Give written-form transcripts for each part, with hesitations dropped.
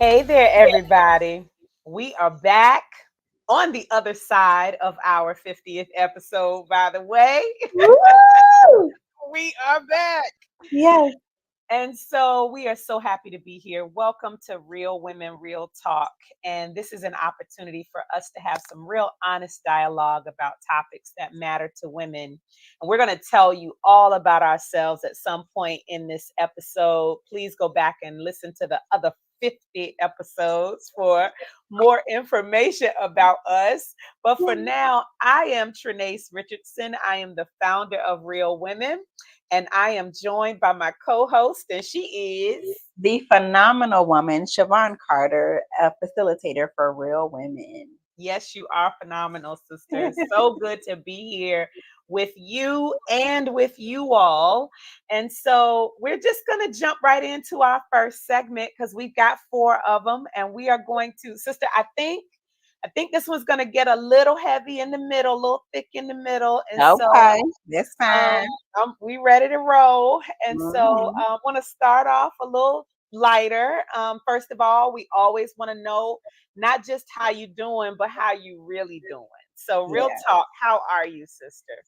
Hey there, everybody. We are back on the other side of our 50th episode, by the way. Woo! We are back. Yes. And so we are so happy to be here. Welcome to Real Women, Real Talk. And this is an opportunity for us to have some real honest dialogue about topics that matter to women. And we're going to tell you all about ourselves at some point in this episode. Please go back and listen to the other 50 episodes for more information about us. But for now, I am Trenace Richardson. I am the founder of Real Women. And I am joined by my co host, and she is. The phenomenal woman, Shavon Carter, a facilitator for Real Women. Yes, you are phenomenal, sister. So good to be here with you and with you all. And so we're just going to jump right into our first segment because we've got four of them. And we are going to, sister, I think this one's going to get a little heavy in the middle, a little thick in the middle. And so Okay, that's fine. we ready to roll, and so Mhm. I want to start off a little lighter. First of all, we always want to know not just how you doing, but how you really doing. So, real Yeah. talk, how are you, sister?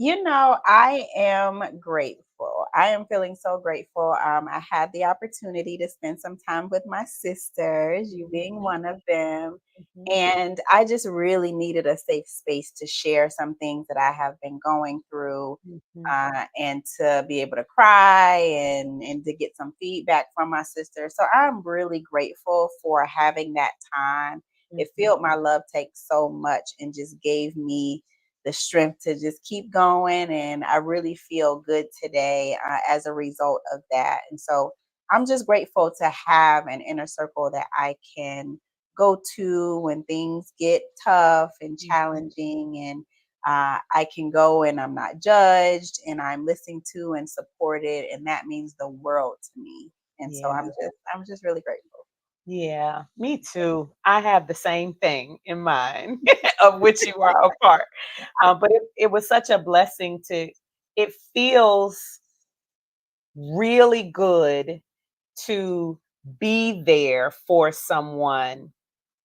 I am grateful. I am feeling so grateful. I had the opportunity to spend some time with my sisters, you being Mhm, one of them. mhm, And I just really needed a safe space to share some things that I have been going through, mhm, and to be able to cry and to get some feedback from my sister. So I'm really grateful for having that time. It mhm. filled my love tank so much and just gave me the strength to just keep going. And I really feel good today, as a result of that. And so I'm just grateful to have an inner circle that I can go to when things get tough and Mhm. challenging. And I can go and I'm not judged and I'm listened to and supported. And that means the world to me. And so Yeah. I'm just really grateful. Yeah, me too. I have the same thing in mind of which you are a part. But it was such a blessing it feels really good to be there for someone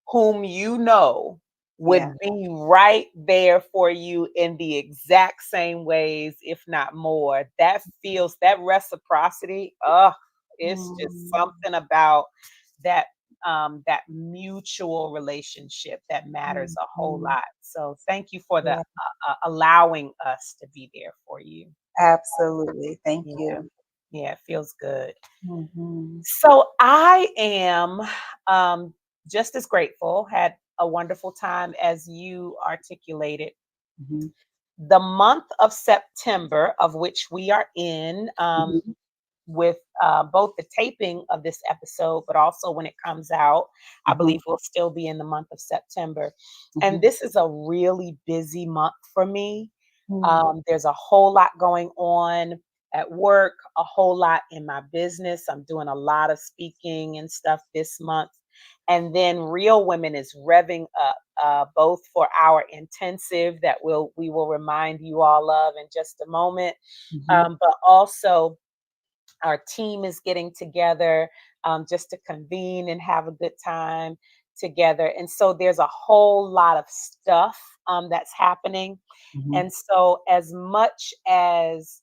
whom you know Yeah. would be right there for you in the exact same ways, if not more. That feels that reciprocity. Oh, it's just Mm, something about that that mutual relationship that matters mm, a whole mm. lot. So thank you for the Yeah, allowing us to be there for you. absolutely. Thank Yeah, you. yeah, it feels good. Mhm. So I am just as grateful, had a wonderful time as you articulated. Mhm. The month of September, of which we are in, Mhm. with both the taping of this episode, but also when it comes out, I Mhm. believe we'll still be in the month of September. And Mhm. this is a really busy month for me. Mhm. There's a whole lot going on at work, a whole lot in my business. I'm doing a lot of speaking and stuff this month. And then Real Women is revving up, both for our intensive that we will remind you all of in just a moment, Mhm. but also our team is getting together, just to convene and have a good time together. And so there's a whole lot of stuff that's happening. Mhm. And so, as much as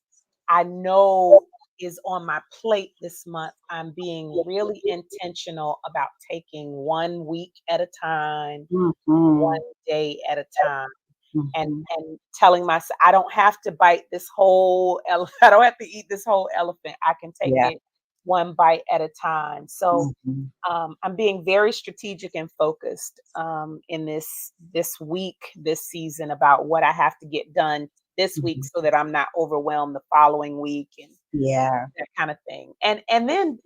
I know is on my plate this month, I'm being really intentional about taking 1 week at a time, one Mhm. day at a time, and Mhm. telling myself I don't have to bite this whole I don't have to eat this whole elephant. I can take Yeah. it one bite at a time. So Mhm. I'm being very strategic and focused, in this week, this season, about what I have to get done this week Mhm. so that I'm not overwhelmed the following week and Yeah. that kind of thing. And then,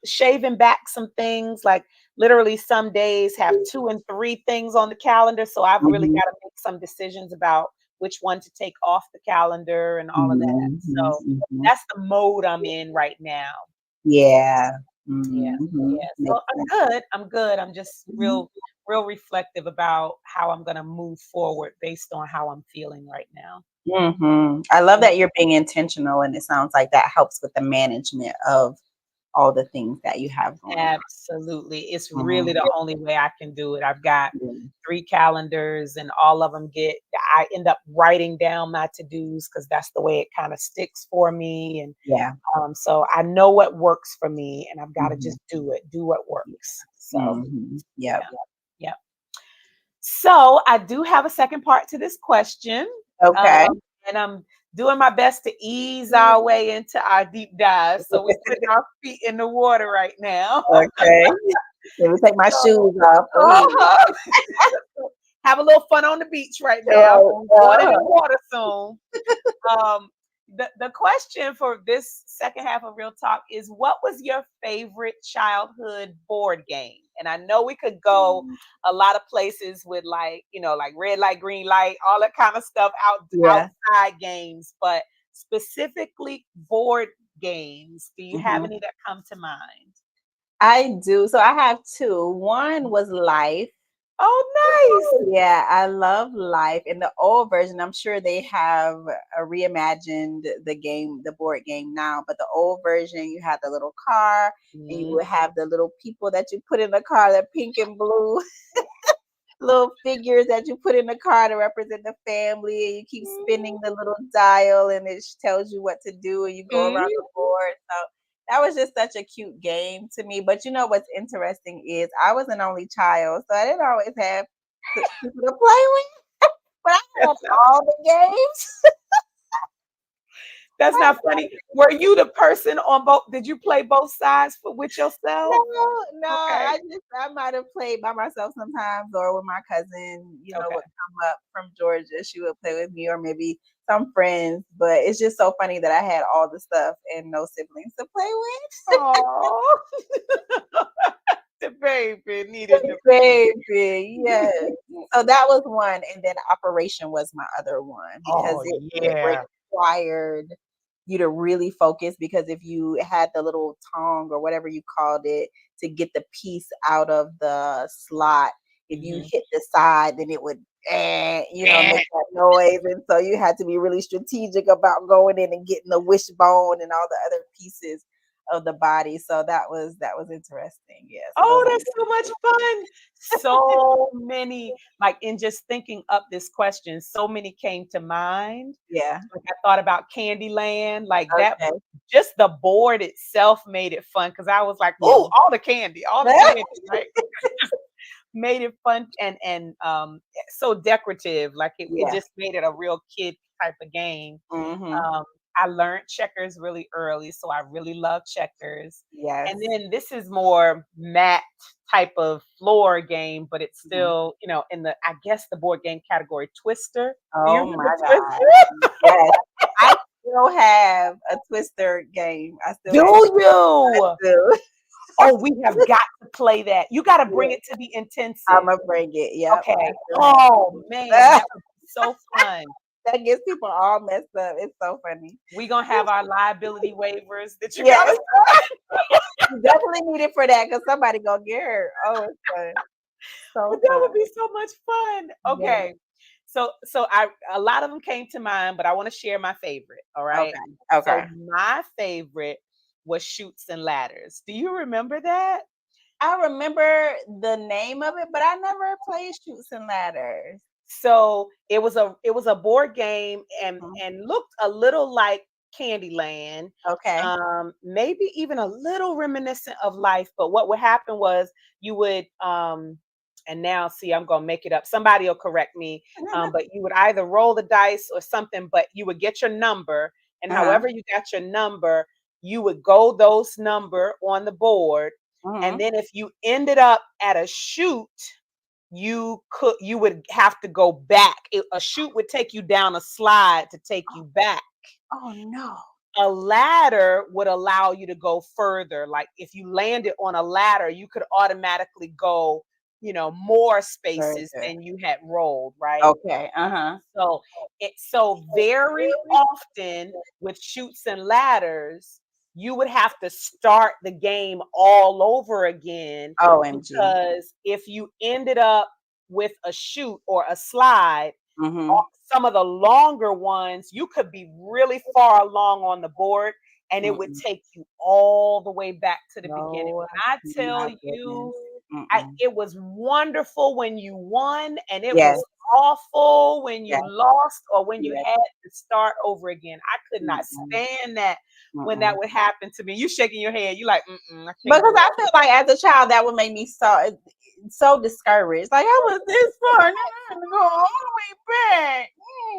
shaving back some things, like literally some days have 2 and 3 things on the calendar, so I've really Mhm. got to make some decisions about which one to take off the calendar and all of that. Mhm. So Mhm. that's the mode I'm in right now. Yeah. Yeah. Mhm. Yeah. So Makes I'm sense. good. I'm good. I'm just Mhm. real reflective about how I'm going to move forward based on how I'm feeling right now. Mhm. I love that you're being intentional, and it sounds like that helps with the management of all the things that you have going on. Absolutely. It's really Mhm. the only way I can do it. I've got Yeah. 3 calendars and all of them I end up writing down my to-dos because that's the way it kind of sticks for me. And Yeah. so I know what works for me and I've got to Mhm. just do what works. So, Mhm. yeah, Yep. yeah. So I do have a second part to this question. Okay. And I'm doing my best to ease our way into our deep dive. So we're putting our feet in the water right now. Okay. Let me take my So, shoes off. Go ahead. uh-huh. Have a little fun on the beach right now. Right. I'm going in the water soon. Um, the question for this second half of Real Talk is, what was your favorite childhood board game? And I know we could go a lot of places with like, like red light, green light, all that kind of stuff Yeah. outside games, but specifically board games. Do you have Mhm. any that come to mind? I do. So I have two. One was Life. Oh, nice. Yeah, I love Life. In the old version, I'm sure they have reimagined the game, the board game now. But the old version, you had the little car, and you Mhm. would have the little people that you put in the car, that pink and blue little figures that you put in the car to represent the family, and you keep spinning the little dial, and it tells you what to do, and you go around the Mhm. board. So that was just such a cute game to me. But you know what's interesting is I was an only child, so I didn't always have people to play with. But I had That's not all the games. that's not funny. Were you the person on both? Did you play both sides with yourself? No, Okay. I might have played by myself sometimes, or with my cousin, Okay. would come up from Georgia. She would play with me, or maybe some friends. But it's just so funny that I had all the stuff and no siblings to play with. Oh, the baby needed the baby. Baby, yes. So that was one, and then Operation was my other one because Oh, it yeah. required you to really focus, because if you had the little tongue or whatever you called it to get the piece out of the slot, if you Mhm. hit the side, then it would make that noise, and so you had to be really strategic about going in and getting the wishbone and all the other pieces of the body. So that was interesting. Yeah. So those Oh, are that's so much fun. So many, like in just thinking up this question, so many came to mind. yeah. Like I thought about Candyland, like that. Okay. Just the board itself made it fun because I was like, Yeah. "Oh, all the candy!" Right? Made it fun and so decorative. Like it Yeah. just made it a real kid type of game. Mhm. Um, I learned checkers really early, so I really love checkers. And Yes. then this is more mat type of floor game, but it's Mhm. still, in the I guess the board game category, Twister. Do you Oh remember my god. Twister? Yes. I still have a Twister game. I still Do have it. I you? do. Oh, we have got to play that. You got to bring Yeah. it to the intensive. Imma bring it. Yep. I Okay. still have Oh man, it. that would be so fun. That gets people all messed up. It's so funny. We gonna have our liability waivers that you gotta. Yes. You definitely need it for that, because somebody gonna get hurt. Oh, it's fun. But So that fun. would be so much fun. Yeah. Okay. So I a lot of them came to mind, but I want to share my favorite. All right. Okay. So Okay. my favorite was Shoots and Ladders. Do you remember that? I remember the name of it, but I never played Shoots and Ladders. So it was a board game and Mhm. and looked a little like Candyland. Okay. Maybe even a little reminiscent of Life, but what would happen was you would and now see I'm gonna make it up. Somebody will correct me. But you would either roll the dice or something, but you would get your number, and Uh-huh. however you got your number, you would go those number on the board. And Mhm. then if you ended up at a shoot, you would have to go back. A chute would take you down a slide to take you back. Oh, no. A ladder would allow you to go further. Like if you landed on a ladder, you could automatically go, more spaces Further. than you had rolled, right? Okay. Uh-huh. So it's so very often with shoots and ladders, you would have to start the game all over again OMG. because if you ended up with a shoot or a slide, Mhm. some of the longer ones, you could be really far along on the board and it would Mm-mm. take you all the way back to the beginning. Oh When I tell my goodness. you, Mm-mm. it was wonderful when you won, and it Yes, was awful when you yes, lost or when you yes. had to start over again. I could not Mm-mm. stand that when that Mm-mm. would happen to me. You shaking your head. You like, I can't Because do I that. feel like as a child that would make me so discouraged. Like I was this far, and I had to go all the way back.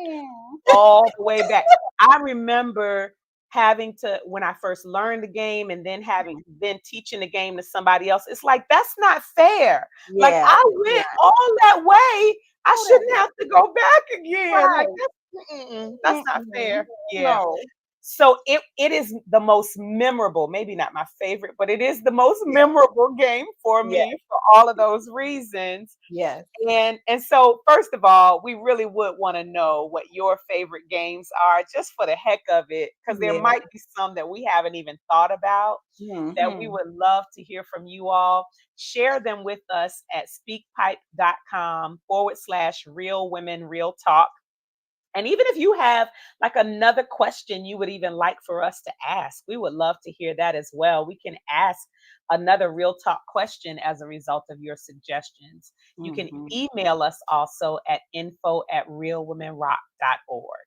Mm. All the way back. I remember having to when I first learned the game and then having then teaching the game to somebody else. It's like that's not fair. Like Yeah, I it's went not. all that way. I All that shouldn't have to go back again. Like right. that's not Mm-mm. fair. Yeah. No. So it is the most memorable, maybe not my favorite, but it is the most Yeah. memorable game for Yeah. me for all of those reasons. Yes. And so first of all, we really would want to know what your favorite games are just for the heck of it, because there Yeah. might be some that we haven't even thought about that we Mm-hmm. would love to hear from you all. Share them with us at speakpipe.com/real women real talk. And even if you have like another question you would even like for us to ask, we would love to hear that as well. We can ask another real talk question as a result of your suggestions. You can Mm-hmm. email us also at info@realwomenrock.org.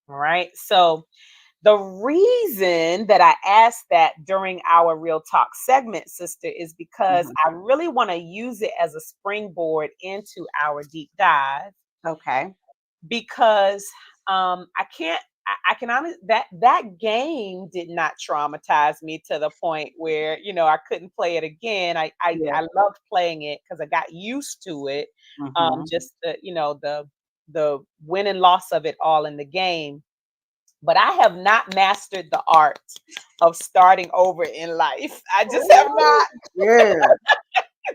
All right. So the reason that I asked that during our real talk segment, sister, is because Mm-hmm. I really want to use it as a springboard into our deep dive Okay. because I can't. I can honestly that game did not traumatize me to the point where I couldn't play it again. Yeah. I loved playing it because I got used to it. Mm-hmm. Just the win and loss of it all in the game. But I have not mastered the art of starting over in life. I just have Ooh, not. girl.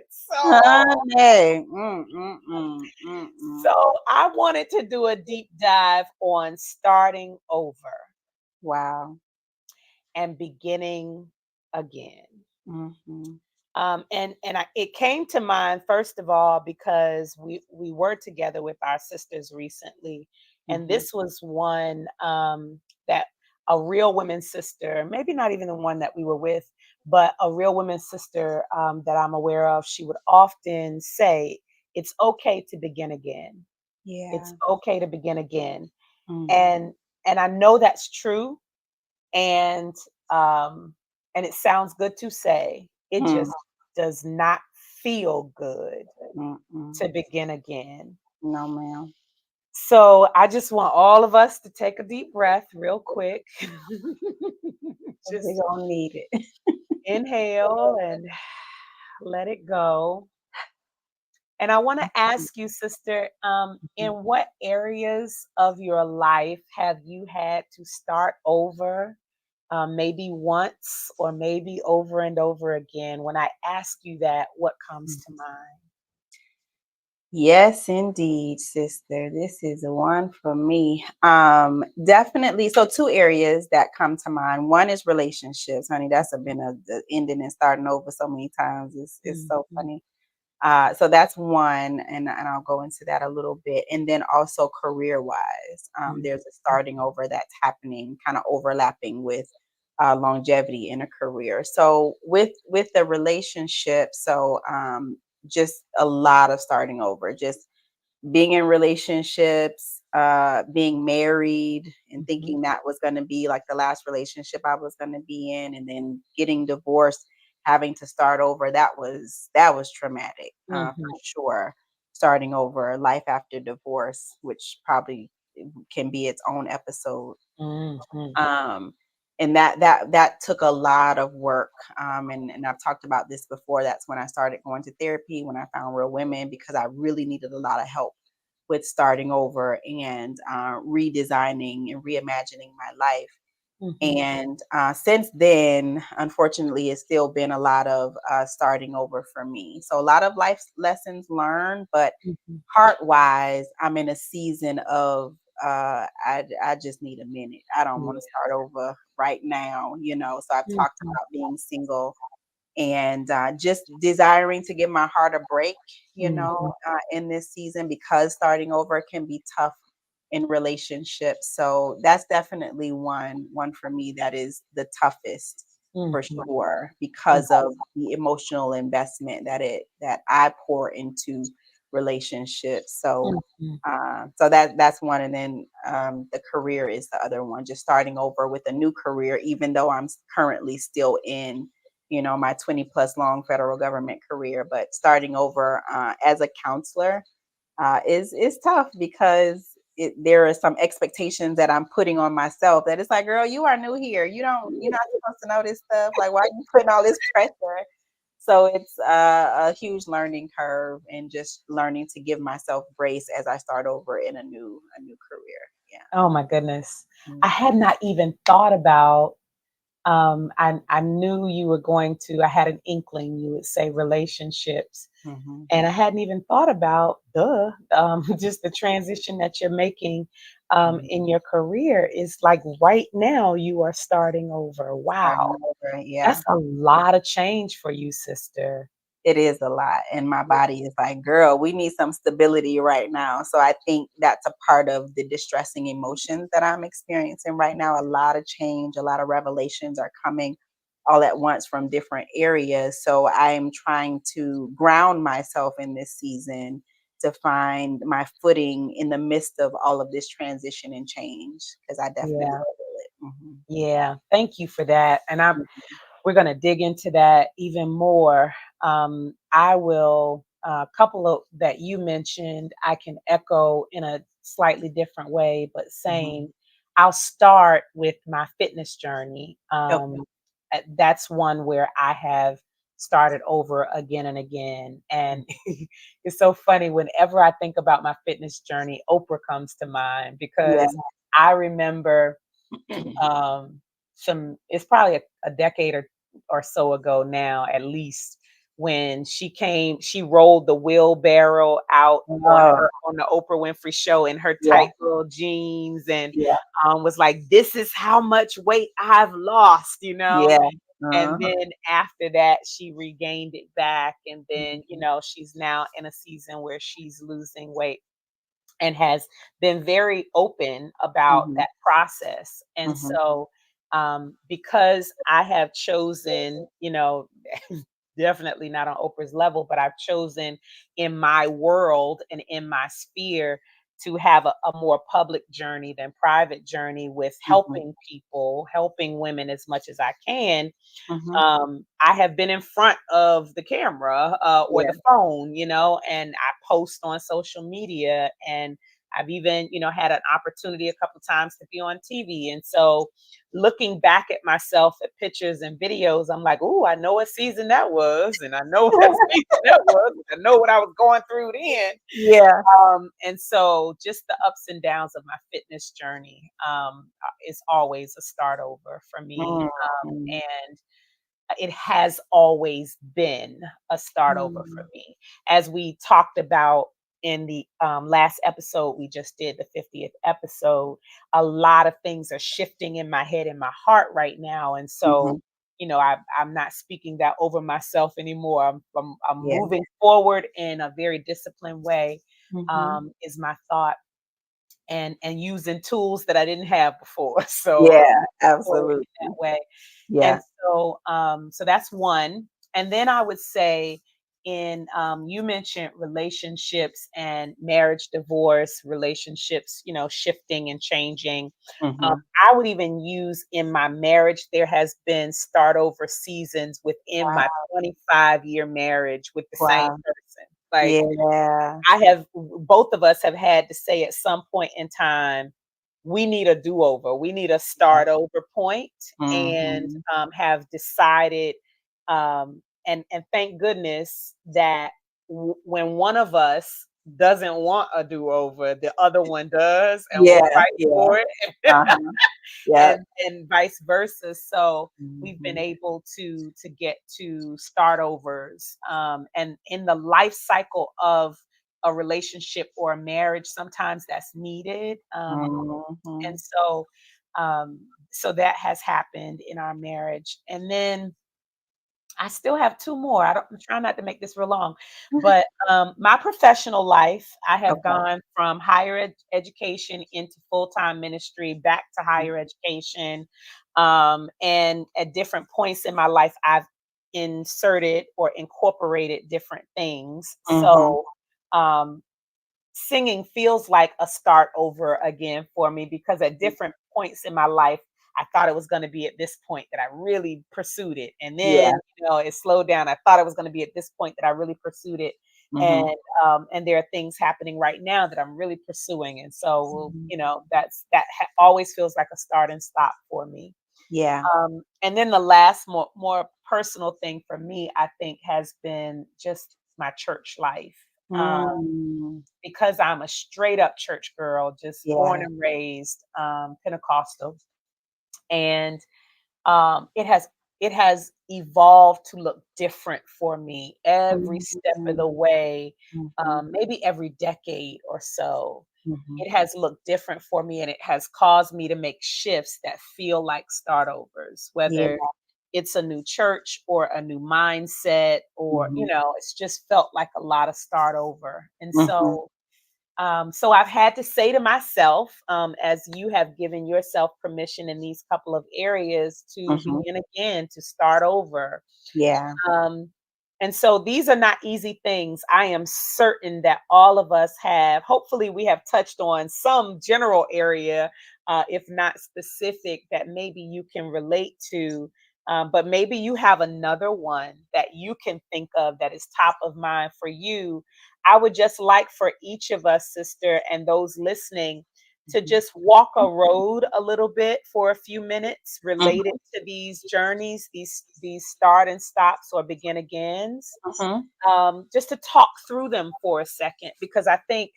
So Honey. Mm-mm. so I wanted to do a deep dive on starting over Wow. and beginning again. Mm-hmm. It came to mind first of all because we were together with our sisters recently, and Mm-hmm. this was one that a real women's sister, maybe not even the one that we were with, but a real women's sister that I'm aware of. She would often say, "It's okay to begin again. It's Yeah. okay to begin again," Mm. and and I know that's true, and um and it sounds good to say. It Mm. just does not feel good Mm-mm. to begin again. No, ma'am. So I just want all of us to take a deep breath real quick. We're Just gonna need it. inhale and let it go. And I want to ask you, sister, in what areas of your life have you had to start over? Maybe once or maybe over and over again. When I ask you that, what comes to mind? Yes, indeed, sister. This is the one for me. Definitely. So, two areas that come to mind. One is relationships, honey. That's been the ending and starting over so many times. It's so Mhm, funny. So that's one, and I'll go into that a little bit. And then also career wise, mhm, there's a starting over that's happening, kind of overlapping with longevity in a career. So with the relationship, just a lot of starting over, just being in relationships, being married and mhm, thinking that was going to be like the last relationship I was going to be in, and then getting divorced, having to start over. That was traumatic, for mhm, sure. Starting over, life after divorce, which probably can be its own episode. mhm, um and that took a lot of work, and I've talked about this before. That's when I started going to therapy, when I found Real Women, because I really needed a lot of help with starting over and redesigning and reimagining my life. mhm, And since then, unfortunately, it's still been a lot of starting over for me. So a lot of life lessons learned, but mhm, heart wise, I'm in a season of I just need a minute. I don't want to yeah, start over right now, So I've talked mhm, about being single and just desiring to give my heart a break, mhm, in this season, because starting over can be tough in relationships. So that's definitely one for me that is the toughest for Mhm. sure because of the emotional investment that I pour into relationships. So Mhm. so that's one, and then the career is the other one. Just starting over with a new career, even though I'm currently still in, my 20 plus long federal government career, but starting over as a counselor is tough because there are some expectations that I'm putting on myself that it's like, girl, you are new here. You're not supposed to know this stuff. Like, why are you putting all this pressure? So it's a huge learning curve and just learning to give myself grace as I start over in a new career. Yeah. Oh my goodness. I Mm. had not even thought about, I knew you were going to, I had an inkling you would say relationships. Mhm. And I hadn't even thought about just the transition that you're making Mhm. in your career is like right now you are starting over. Starting Wow. over. Yeah. That's a lot of change for you, sister. It is a lot, and my body is like, "Girl, we need some stability right now." So I think that's a part of the distressing emotions that I'm experiencing right now. A lot of change, a lot of revelations are coming all at once from different areas. So I'm trying to ground myself in this season to find my footing in the midst of all of this transition and change because I definitely Yeah. feel it. Mhm. Yeah. Thank you for that. And Mhm. we're going to dig into that even more. I will, a couple of that you mentioned, I can echo in a slightly different way, but Mhm. same. I'll start with my fitness journey. Okay. That's one where I have started over again and again. And it's so funny whenever I think about my fitness journey, Oprah comes to mind Yeah. because I remember it's probably a decade or so ago now at least when she rolled the wheelbarrow out Oh, on the Oprah Winfrey show in her yeah, tight little jeans and yeah, was like, this is how much weight I've lost, yeah. and Uh-huh. then after that she regained it back, and then Mhm, she's now in a season where she's losing weight and has been very open about mhm, that process. And mhm, so, because I have chosen, definitely not on Oprah's level, but I've chosen in my world and in my sphere to have a more public journey than private journey with mhm, helping people, helping women as much as I can. mhm. I have been in front of the camera or Yeah. the phone, and I post on social media, and I've even, had an opportunity a couple times to be on TV. And so looking back at myself at pictures and videos, I'm like, "Ooh, I know what season that was, and I know what season that was. I know what I was going through then." Yeah. And so just the ups and downs of my fitness journey is always a start over for me. Mhm, And it has always been a start over for mhm, me. As we talked about in the last episode, we just did the 50th episode, a lot of things are shifting in my head and my heart right now. And so, mhm. I'm not speaking that over myself anymore. I'm Yeah. moving forward in a very disciplined way, Mhm. is my thought, and using tools that I didn't have before. So Yeah, forward in absolutely. that way. And Yeah. so that's one. And then I would say you mentioned relationships and marriage, divorce, relationships, shifting and changing. Um, Mhm. I would even use in my marriage, there has been start over seasons within my Wow, 25-year marriage with the same wow. person. Like Yeah. both of us have had to say at some point in time, we need a do-over. We need a Yeah. start over point, and Mhm. have decided, and thank goodness that when one of us doesn't want a do-over, the other one does, and Yeah, we'll fight yeah. for it. Uh-huh. Yep. and vice versa. So we've been Mhm. able to get to start overs, and in the life cycle of a relationship or a marriage, sometimes that's needed. And Mhm. so that has happened in our marriage. And then I still have 2 more. I'm trying not to make this real long, but, my professional life, I have Okay. gone from higher education into full-time ministry, back to higher education, and at different points in my life, I've inserted or incorporated different things. Mhm. So, um, singing feels like a start over again for me because at different points in my life, I thought it was going to be at this point that I really pursued it. And Yeah. then, it slowed down. I thought it was going to be at this point that I really pursued it. Mhm. And there are things happening right now that I'm really pursuing. And so, Mhm. always feels like a start and stop for me. Yeah. And then the last more personal thing for me, I think, has been just my church life. Um, Mm. because I'm a straight up church girl, just born Yeah. and raised Pentecostal, and it has evolved to look different for me every step of Mhm. the way. Mhm. Maybe every decade or so, Mhm. it has looked different for me, and it has caused me to make shifts that feel like startovers, Yeah. whether it's a new church or a new mindset, or Mhm. it's just felt like a lot of start over. And Mhm. so I've had to say to myself, as you have given yourself permission in these couple of areas to Mhm. begin again, to start over. Yeah. Um, and so these are not easy things. I am certain that all of us have, hopefully, we have touched on some general area, if not specific, that maybe you can relate to. But maybe you have another one that you can think of that is top of mind for you. I would just like for each of us, sister, and those listening, to Mhm. just walk a road a little bit for a few minutes related Mhm. to these journeys, these start and stops or begin agains, Mhm. just to talk through them for a second, because I think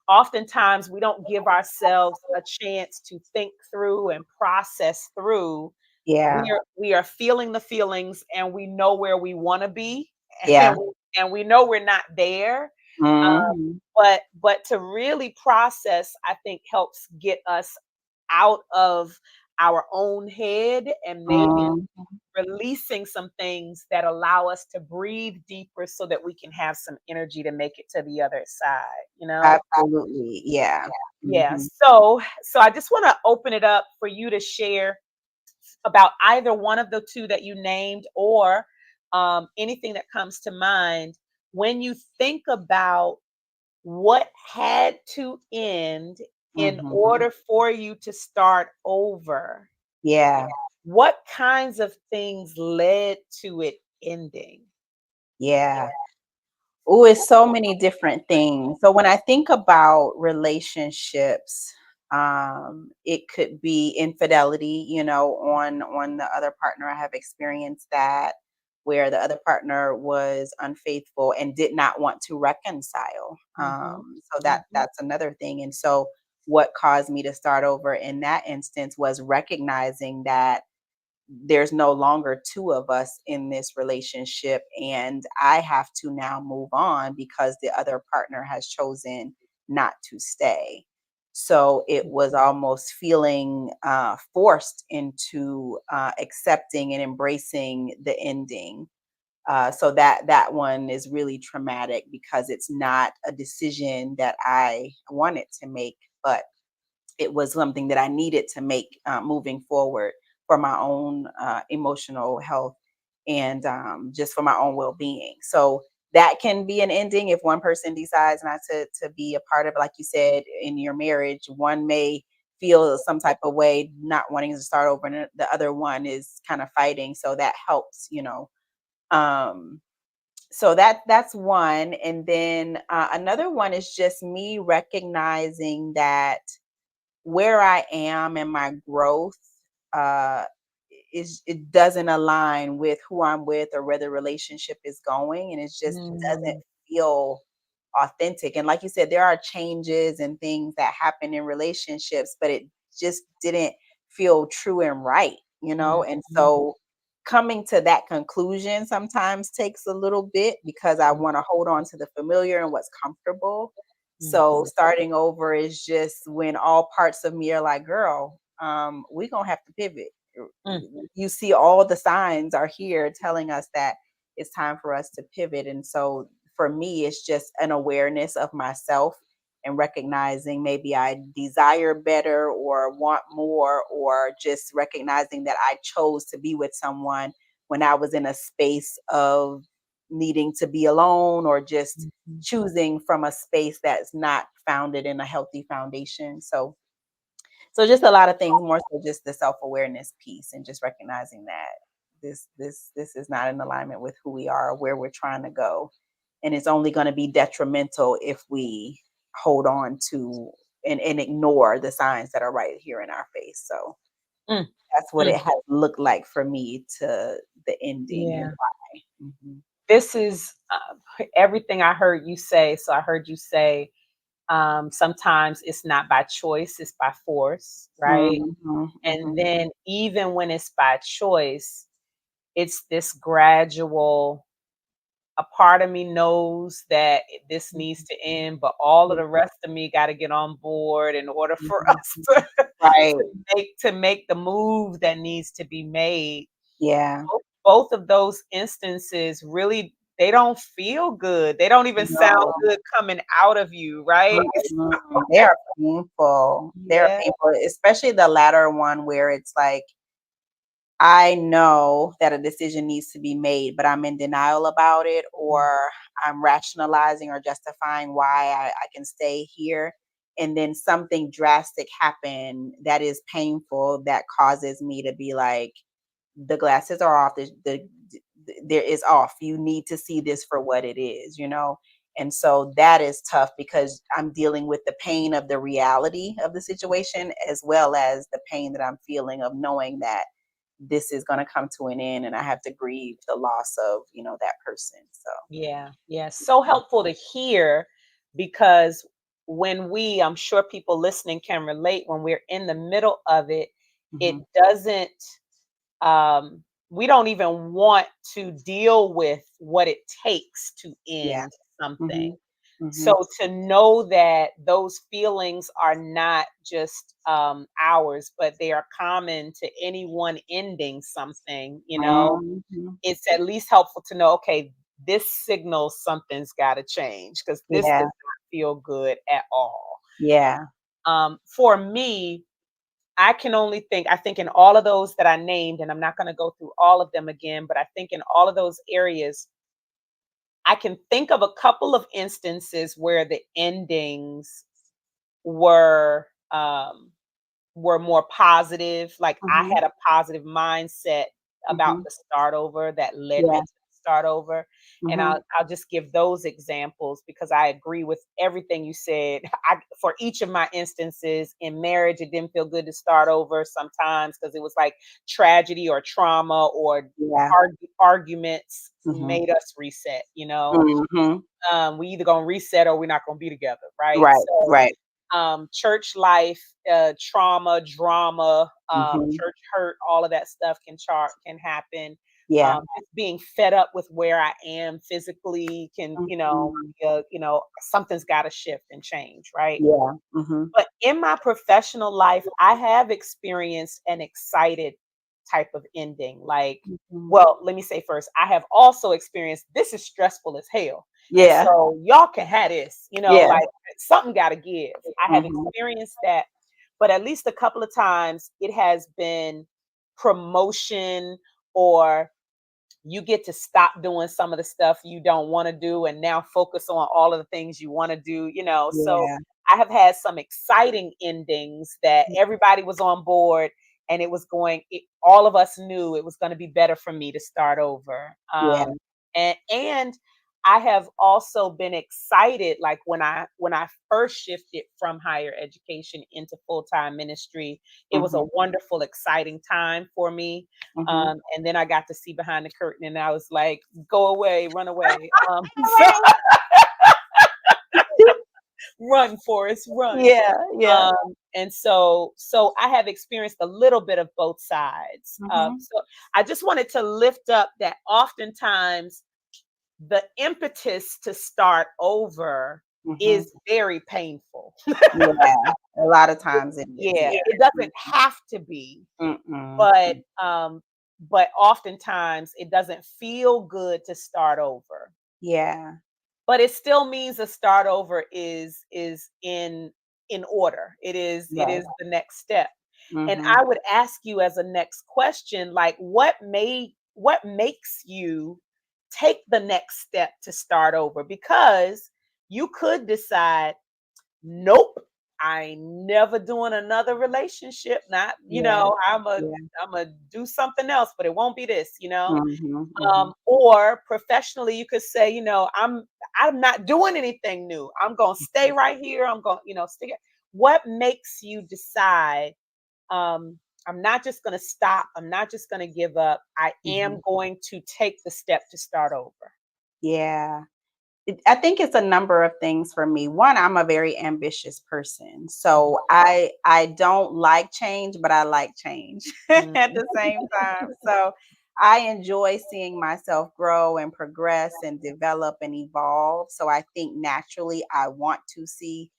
oftentimes we don't give ourselves a chance to think through and process through. Yeah. We are feeling the feelings, and we know where we want to be, and Yeah. we know we're not there. Mhm. But to really process, I think, helps get us out of our own head, and maybe Mhm. releasing some things that allow us to breathe deeper so that we can have some energy to make it to the other side. Absolutely. Yeah. Yeah. Mhm. So I just want to open it up for you to share about either one of the two that you named, or anything that comes to mind when you think about what had to end in Mhm. order for you to start over. Yeah. What kinds of things led to it ending? Yeah. Oh, it's so many different things. So when I think about relationships, it could be infidelity, on the other partner. I have experienced that where the other partner was unfaithful and did not want to reconcile. Mhm, So mhm, that's another thing. And so what caused me to start over in that instance was recognizing that there's no longer two of us in this relationship, and I have to now move on because the other partner has chosen not to stay. So it was almost feeling forced into accepting and embracing the ending. So that one is really traumatic because it's not a decision that I wanted to make, but it was something that I needed to make moving forward for my own emotional health, and just for my own well being. So that can be an ending if one person decides not to be a part of it. Like you said, in your marriage, one may feel some type of way, not wanting to start over, and the other one is kind of fighting. So that helps. Um, so that's one, and then another one is just me recognizing that where I am and my growth uh it doesn't align with who I'm with or where the relationship is going, and it just doesn't mm, feel authentic. And like you said, there are changes and things that happen in relationships, but it just didn't feel true and right. And mhm, so coming to that conclusion sometimes takes a little bit because I want to hold on to the familiar and what's comfortable. So mhm, starting over is just when all parts of me are like, girl, we gonna have to pivot. mm, You see all the signs are here telling us that it's time for us to pivot. And so for me, it's just an awareness of myself and recognizing maybe I desire better or want more, or just recognizing that I chose to be with someone when I was in a space of needing to be alone, or just Mhm. choosing from a space that's not founded in a healthy foundation. So just a lot of things, more so just the self-awareness piece, and just recognizing that this is not in alignment with who we are or where we're trying to go. And it's only going to be detrimental if we hold on to and ignore the signs that are right here in our face. So Mm, that's what it mm. has looked like for me to the ending and Yeah. why. This is everything I heard you say. So I heard you say sometimes it's not by choice, it's by force, right? Mhm, And mhm, then even when it's by choice, it's this gradual, a part of me knows that this needs mhm, to end, but all of mhm, the rest of me got to get on board in order for mhm, us mhm. Right. to make the move that needs to be made. Yeah. Both of those instances really, they don't feel good. They don't even sound No. good coming out of you, right? Mhm. They are painful. They're Yeah. painful, especially the latter one where it's like, I know that a decision needs to be made, but I'm in denial about it, Mm. or I'm rationalizing or justifying why I can stay here. And then something drastic happen that is painful that causes me to be like, the glasses are off. There is off. You need to see this for what it is, you know? And so that is tough because I'm dealing with the pain of the reality of the situation, as well as the pain that I'm feeling of knowing that this is going to come to an end and I have to grieve the loss of, that person. So, Yeah, yeah. So helpful to hear because I'm sure people listening can relate, when we're in the middle of it, it mhm. doesn't, um, we don't even want to deal with what it takes to Yeah. end something. Mhm. Mhm. So to know that those feelings are not just ours, but they are common to anyone ending something, Mhm. it's at least helpful to know, okay, this signals something's got to change because this Yeah. does not feel good at all. Yeah. For me, I think in all of those that I named, and I'm not going to go through all of them again, but I think in all of those areas, I can think of a couple of instances where the endings were more positive. Like I Mhm. had a positive mindset about Mhm. the start over that led me Yeah. to the start over. And Mhm. I'll just give those examples because I agree with everything you said. For each of my instances in marriage, it didn't feel good to start over sometimes because it was like tragedy or trauma or Yeah. arguments Mhm. made us reset, Mhm. we either gonna reset or we're not gonna be together, right? Right. So Right. church life, trauma, drama, Mhm. church hurt, all of that stuff can happen. Yeah. Just being fed up with where I am physically can, Mhm. something's got to shift and change, right? Yeah. Mhm. But in my professional life, I have experienced an excited type of ending. Like, Mhm. well, let me say first, I have also experienced this is stressful as hell. And Yeah. so y'all can have this, Yeah. like something got to give. I have Mhm. experienced that, but at least a couple of times it has been promotion, or you get to stop doing some of the stuff you don't want to do and now focus on all of the things you want to do, so Yeah. I have had some exciting endings that everybody was on board, and all of us knew it was going to be better for me to start over. Yeah. And I have also been excited, like when I first shifted from higher education into full-time ministry, it was a Mhm. wonderful, exciting time for me. Mhm. And then I got to see behind the curtain, and I was like, "Go away, run away." So Right. run, Forrest, run. Yeah. Yeah. And so I have experienced a little bit of both sides. Mhm. So I just wanted to lift up that oftentimes the impetus to start over Mhm. is very painful. Yeah. A lot of times it is. Yeah, Yeah. it doesn't have to be, Mm-mm. but but oftentimes it doesn't feel good to start over. Yeah. But it still means a start over is in order. It is Yes. the next step. And Mhm. I would ask you as a next question, like what makes you take the next step to start over? Because you could decide, nope, I ain't never doing another relationship. Not, Yeah. Yeah. I'm a do something else, but it won't be this, Mhm. Mhm. or professionally, you could say, I'm not doing anything new. I'm gonna stay right here. I'm going, stick it. What makes you decide, I'm not just gonna stop, I'm not just gonna give up. I am Mhm. going to take the step to start over. Yeah. I think it's a number of things for me. One, I'm a very ambitious person. So Mhm. I don't like change, but I like change at Mhm. the same time. So I enjoy seeing myself grow and progress and develop and evolve. So I think naturally I want to see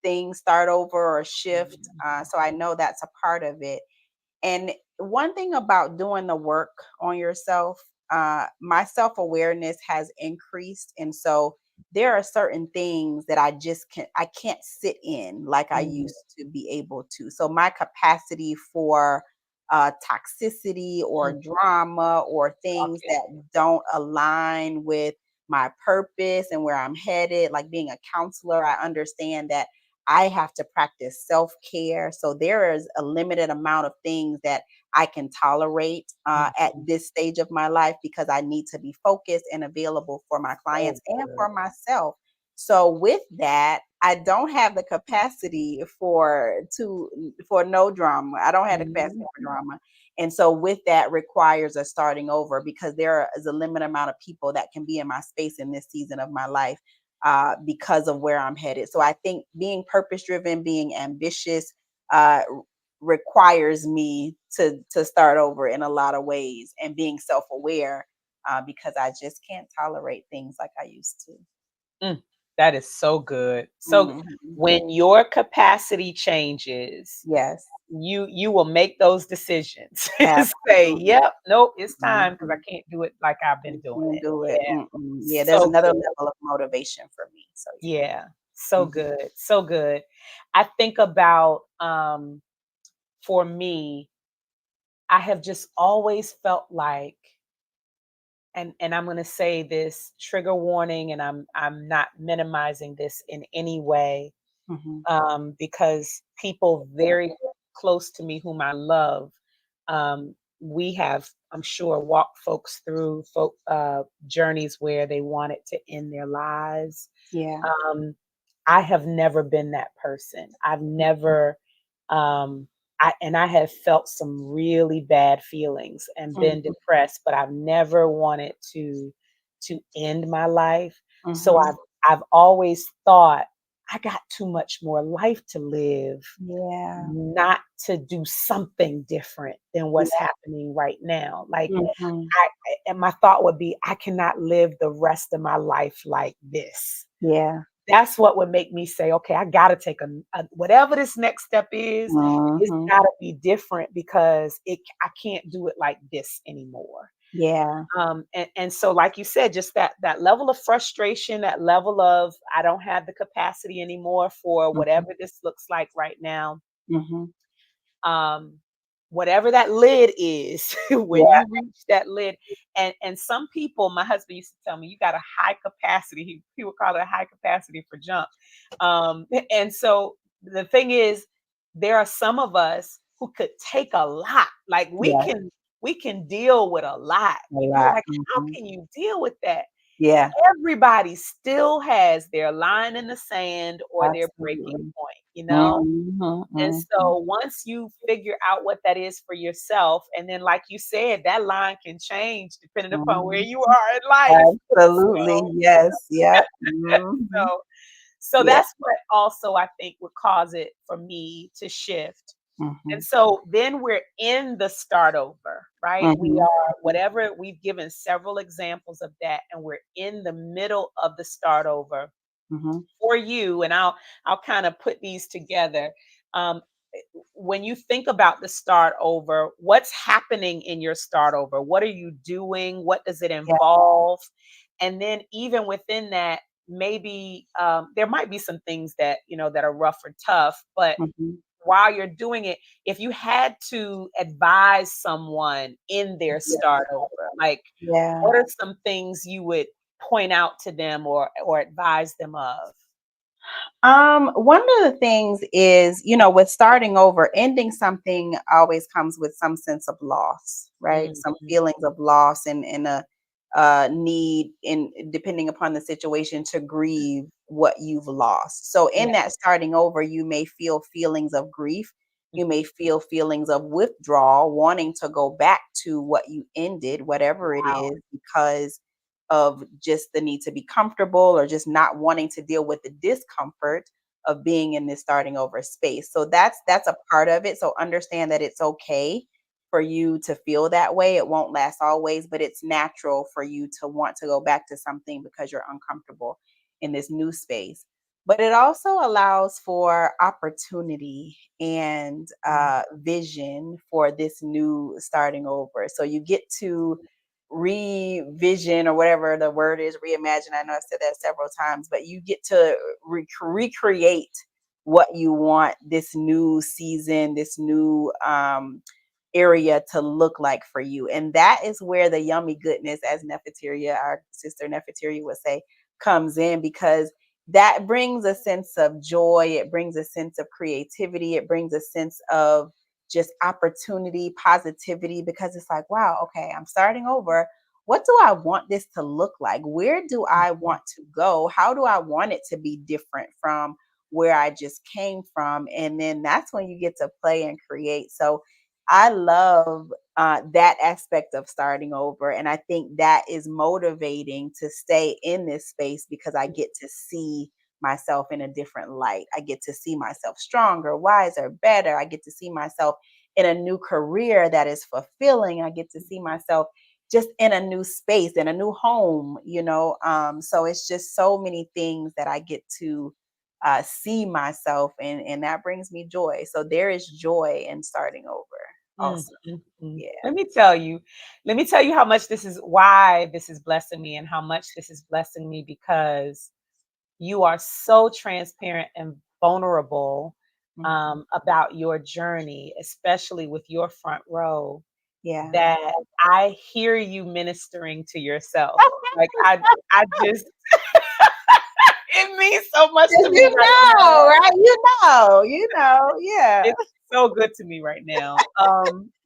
things start over or shift. So I know that's a part of it. And one thing about doing the work on yourself, my self awareness has increased, and so there are certain things that I can't sit in like I Mhm. used to be able to. So my capacity for toxicity or Mhm. drama or Talk things it. that don't align with my purpose and where I'm headed, like being a counselor, I understand that I have to practice self care. So there is a limited amount of things that I can tolerate at Mhm. this stage of my life because I need to be focused and available for my So clients and good. for myself. So with that, I don't have the capacity for no drama. I don't have the capacity Mhm. for drama. And so with that requires a starting over because there is a limited amount of people that can be in my space in this season of my life because of where I'm headed. So I think being purpose driven, being ambitious, requires me to start over in a lot of ways and being self aware because I just can't tolerate things like I used to. Mm, that is so good. So Mhm. when your capacity changes, Yes, you will make those decisions. Say, absolutely. "Yep, nope, it's time because I Mhm. can't do it like I've been You doing can't it." do it. Yeah, Mm-mm. Yeah, there's so another good. level of motivation for me. So Yeah, yeah. so good, so good. I think about, for me, I have just always felt like, and I'm gonna say this, trigger warning, and I'm not minimizing this in any way, Hmm. because people very close to me whom I love, we have, I'm sure, walked folks through journeys where they wanted to end their lives. Yeah. Um, I have never been that person. I've never, um, I have felt some really bad feelings and been Hmm. depressed, but I've never wanted to end my life. So Hmm. I've always thought I got too much more life to live, Yeah. not to do something different than what's Yeah. happening right now. Like Hmm. and my thought would be, I cannot live the rest of my life like this. Yeah. That's what would make me say, okay, I got to take whatever this next step is, it's Hmm. got to be different because I can't do it like this anymore. Yeah. And so, like you said, just that level of frustration, that level of I don't have the capacity anymore for Hmm. whatever this looks like right now. Hmm. um, Whatever that lid is, when Yeah. you reach that lid, and some people, my husband used to tell me, you got a high capacity. He would call it a high capacity for jump. And so the thing is, there are some of us who could take a lot. Like Yeah. we can deal with a lot. A You're lot. like, how Mhm. can you deal with that? Yeah, Everybody still has their line in the sand or their breaking absolutely. point. Mhm, And mhm. so once you figure out what that is for yourself, and then like you said, that line can change depending upon where Mhm. you are in life. Absolutely, yes, yep. Mhm. So so Yeah. that's what also I think would cause it for me to shift. And Mhm, so then we're in the start over, right? We mhm, are whatever, we've given several examples of that, and we're in the middle of the start over mhm, for you. And I'll kind of put these together. Um, when you think about the start over, what's happening in your start over? What are you doing? What does it Yeah. involve? And then even within that, maybe there might be some things that that are rough or tough, but Mhm. while you're doing it, if you had to advise someone in their Yeah. start over, like Yeah. what are some things you would point out to them or advise them of? One of the things is, with starting over, ending something always comes with some sense of loss, right? Some Mhm. feelings of loss and a need, in depending upon the situation, to grieve what you've lost. So Yeah. in that starting over, you may feel feelings of grief. You Mhm. may feel feelings of withdrawal, wanting to go back to what you ended, whatever it Wow. is, because of just the need to be comfortable or just not wanting to deal with the discomfort of being in this starting over space. So that's a part of it. So understand that it's okay for you to feel that way. It won't last always, but it's natural for you to want to go back to something because you're uncomfortable in this new space. But it also allows for opportunity and Mhm. vision for this new starting over. So you get to revision, or whatever the word is, reimagine. I know I've said that several times, but you get to recreate what you want this new season, this new area to look like for you. And that is where the yummy goodness, as Nefertiria, our sister Nefertiria would say, comes in, because that brings a sense of joy. It brings a sense of creativity. It brings a sense of just opportunity, positivity, because it's like, wow, okay, I'm starting over. What do I want this to look like? Where do I Mhm. want to go? How do I want it to be different from where I just came from? And then that's when you get to play and create. So I love that aspect of starting over. And I think that is motivating to stay in this space, because I get to see myself in a different light. I get to see myself stronger, wiser, better. I get to see myself in a new career that is fulfilling. I get to see myself just in a new space, in a new home. So it's just so many things that I get to see myself in, and that brings me joy. So there is joy in starting over Mm, also. mm, mm. Yeah. Let me tell you how much why this is blessing me and how much this is blessing me, because you are so transparent and vulnerable Mhm. about your journey, especially with your front row, Yeah. that I hear you ministering to yourself. Like I just it means so much 'Cause to me right now. right? Yeah. It's so good to me right now.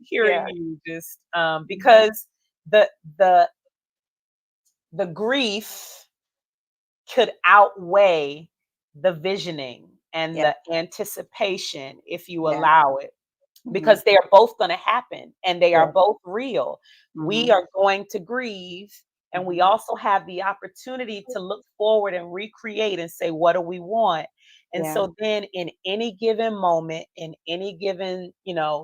Hearing Yeah. you just Mhm. because the the the grief could outweigh the visioning and Yeah. the anticipation if you Yeah. allow it, Mhm. because they are both going to happen and they are Yeah. both real. We Mhm. are going to grieve, and we Mhm. also have the opportunity to look forward and recreate and say, what do we want? And Yeah. so then in any given moment, in any given,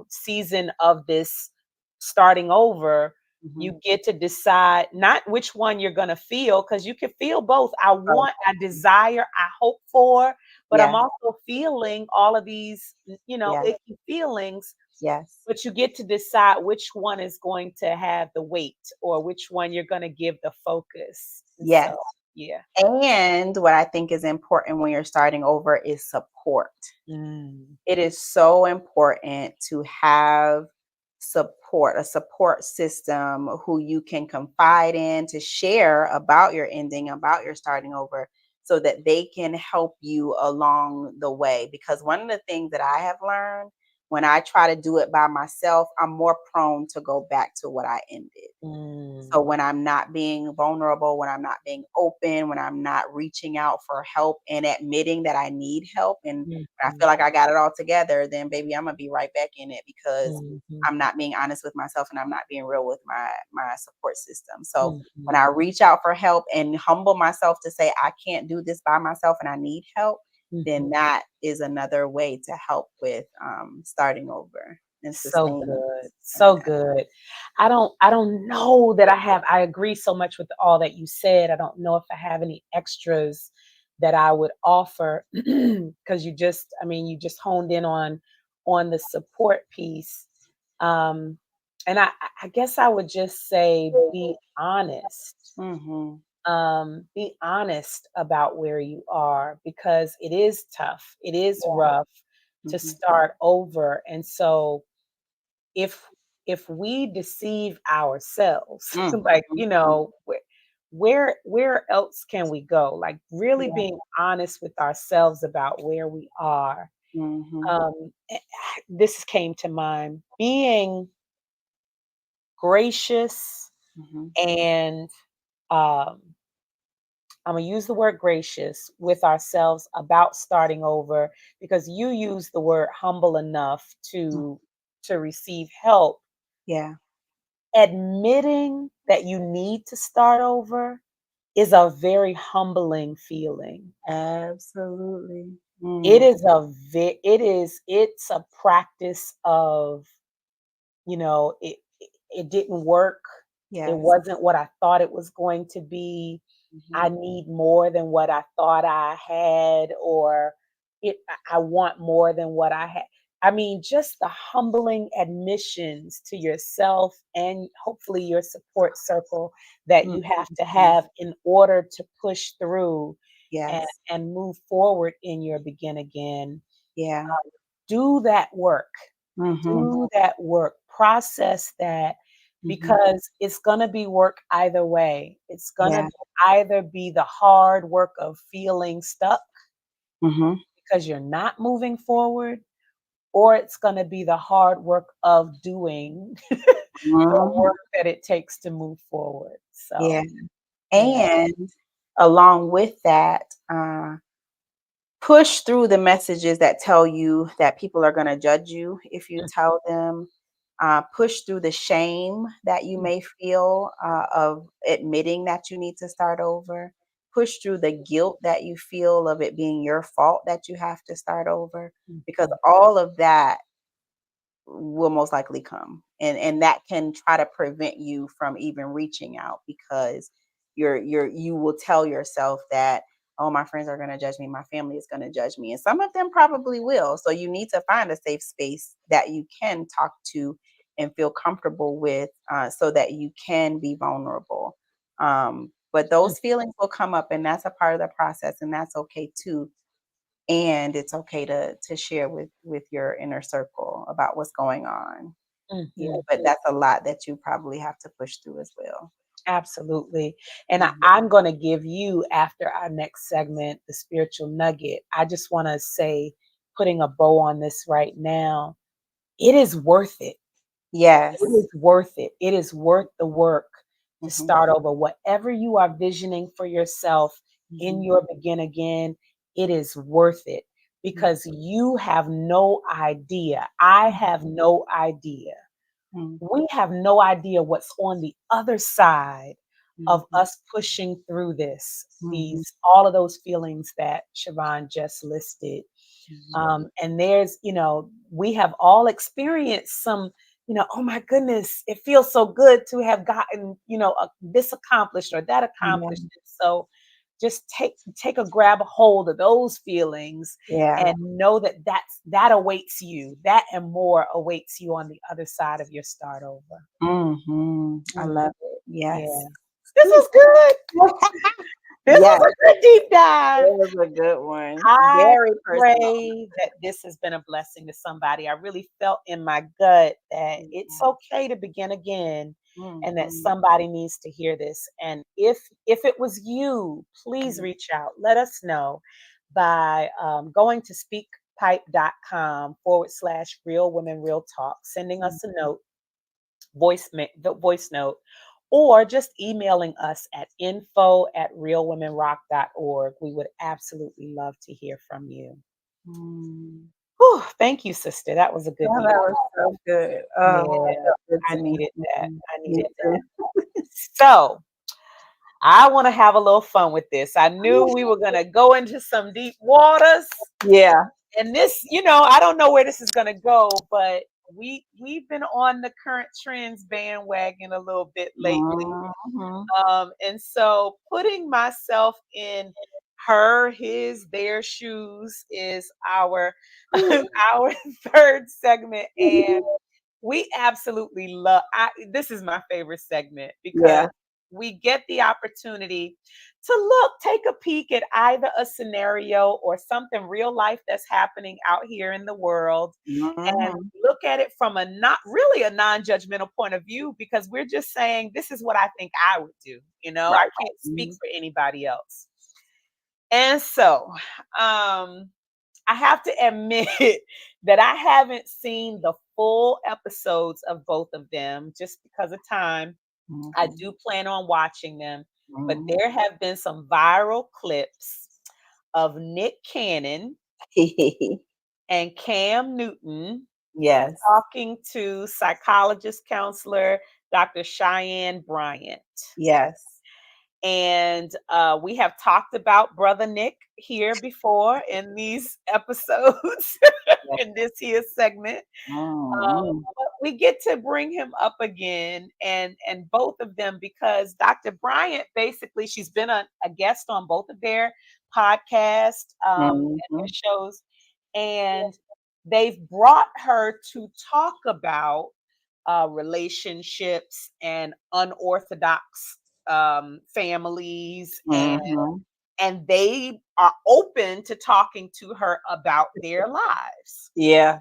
season of this starting over, Mhm. you get to decide not which one you're going to feel, because you can feel both. I Oh, want, I desire, I hope for, but I'm yeah. also feeling all of these, Yeah. icky feelings, Yes. but you get to decide which one is going to have the weight or which one you're going to give the focus. And so, Yes. yeah. And what I think is important when you're starting over is support. Mm, It is so important to have support, a support system who you can confide in, to share about your ending, about your starting over, so that they can help you along the way. Because one of the things that I have learned, when I try to do it by myself, I'm more prone to go back to what I ended. So mm, when I'm not being vulnerable, when I'm not being open, when I'm not reaching out for help and admitting that I need help, and when I mhm, feel like I got it all together, then baby, I'm gonna be right back in it, because mhm, I'm not being honest with myself and I'm not being real with my support system. So when mhm, I reach out for help and humble myself to say I can't do this by myself and I need help, then mhm. that is another way to help with starting over and So sustaining good. in So that. good. I don't know that I agree so much with all that you said. I don't know if I have any extras that I would offer because you just honed in on the support piece, um, and I guess I would just say be honest. Mhm. Be honest about where you are because it is tough. It is Yeah. rough to Mhm. start over. And so if we deceive ourselves, Mhm. like, Mhm. where else can we go? Like really Yeah. being honest with ourselves about where we are. Mhm. Eh, this came to mind. Being gracious Mhm. and um I'm gonna use the word gracious with ourselves about starting over because you use the word humble enough Mm. to receive help. Yeah. Admitting that you need to start over is a very humbling feeling. Absolutely. It Mm. is it's a practice of, it didn't work. It Yes. wasn't what I thought it was going to be. I Mhm. need more than what I thought I had, or I want more than what I had. I mean, just the humbling admissions to yourself and hopefully your support circle that Mhm. you have to Mhm. have in order to push through and, Yes. and move forward in your begin again. Yeah. Do that work. Mhm. Do that work. Process that Mhm. because it's going to be work either way. It's going to Yeah. either be the hard work of feeling stuck Mhm. because you're not moving forward, or it's going to be the hard work of doing the Mhm. work that it takes to move forward. Yeah. So, yeah. And along with that, push through the messages that tell you that people are going to judge you if you Mm, tell them. Push through the shame that you mm, may feel of admitting that you need to start over. Push through the guilt that you feel of it being your fault that you have to start over. mm, Because mm, all of that will most likely come, and that can try to prevent you from even reaching out because you will tell yourself that, oh, my friends are going to judge me, my family is going to judge me, and some of them probably will. So you need to find a safe space that you can talk to and feel comfortable with, so that you can be vulnerable. But mm. those feelings will come up, and that's a part of the process, and that's okay too. And it's okay to share with your inner circle about what's going on. Yeah, Mhm. but that's a lot that you probably have to push through as well. Absolutely. And Mhm. I'm going to give you, after our next segment, the spiritual nugget. I just want to say, putting a bow on this right now, it is worth it. It Yes. is worth it. It is worth the work to Mhm, start over. Whatever you are visioning for yourself in mhm, your begin again, it is worth it mhm, because you have no idea. I have no idea. mhm, We have no idea what's on the other side of mhm, us pushing through this, mhm, these all of those feelings that Siobhan just listed. mhm. And there's, we have all experienced some, oh my goodness, it feels so good to have gotten, this accomplished or that Yeah, accomplished. And so just take a grab a hold of those feelings yeah. and know that that awaits you. That and more awaits you on the other side of your start over. Mhm. I Mm, love it. Yes. yeah. This was good. This Yes, was a good deep dive. it was a good one. I Very personal. pray that this has been a blessing to somebody. I really felt in my gut that it's Yeah. okay to begin again and that Mhm, somebody needs to hear this. And if it was you, please mhm, reach out. Let us know by going to speakpipe.com/real women real talk, sending mhm, us a note, the voice note, or just emailing us at info@realwomenrock.org. We would absolutely love to hear from you. mm. Whew, thank you, sister. That was a good Oh, deep. that was so good. Oh, Yeah, that felt good I to me. needed that. Mhm. I Me needed too. that. So I want to have a little fun with this. I knew we were gonna go into some deep waters. Yeah. And this, I don't know where this is gonna go, but we've been on the current trends bandwagon a little bit lately. Mhm. And so putting myself in Her, his, their shoes is our our third segment, and we absolutely love this is my favorite segment because Yeah. we get the opportunity to take a peek at either a scenario or something real life that's happening out here in the world, and Mhm. look at it from a not really a non-judgmental point of view, because we're just saying this is what I think I would do. Right. I can't speak Mhm. for anybody else. And so, I have to admit that I haven't seen the full episodes of both of them just because of time. I Mhm. do plan on watching them, but Mhm. there have been some viral clips of Nick Cannon and Cam Newton Yes. talking to psychologist counselor Dr. Cheyenne Bryant. Yes. And we have talked about Brother Nick here before in these episodes, Yes. in this here segment. Mhm. But we get to bring him up again, and both of them, because Dr. Bryant, basically, she's been a guest on both of their podcasts, and their Mhm. shows, and they've brought her to talk about relationships and unorthodox families, Mhm. and they are open to talking to her about their lives Yeah.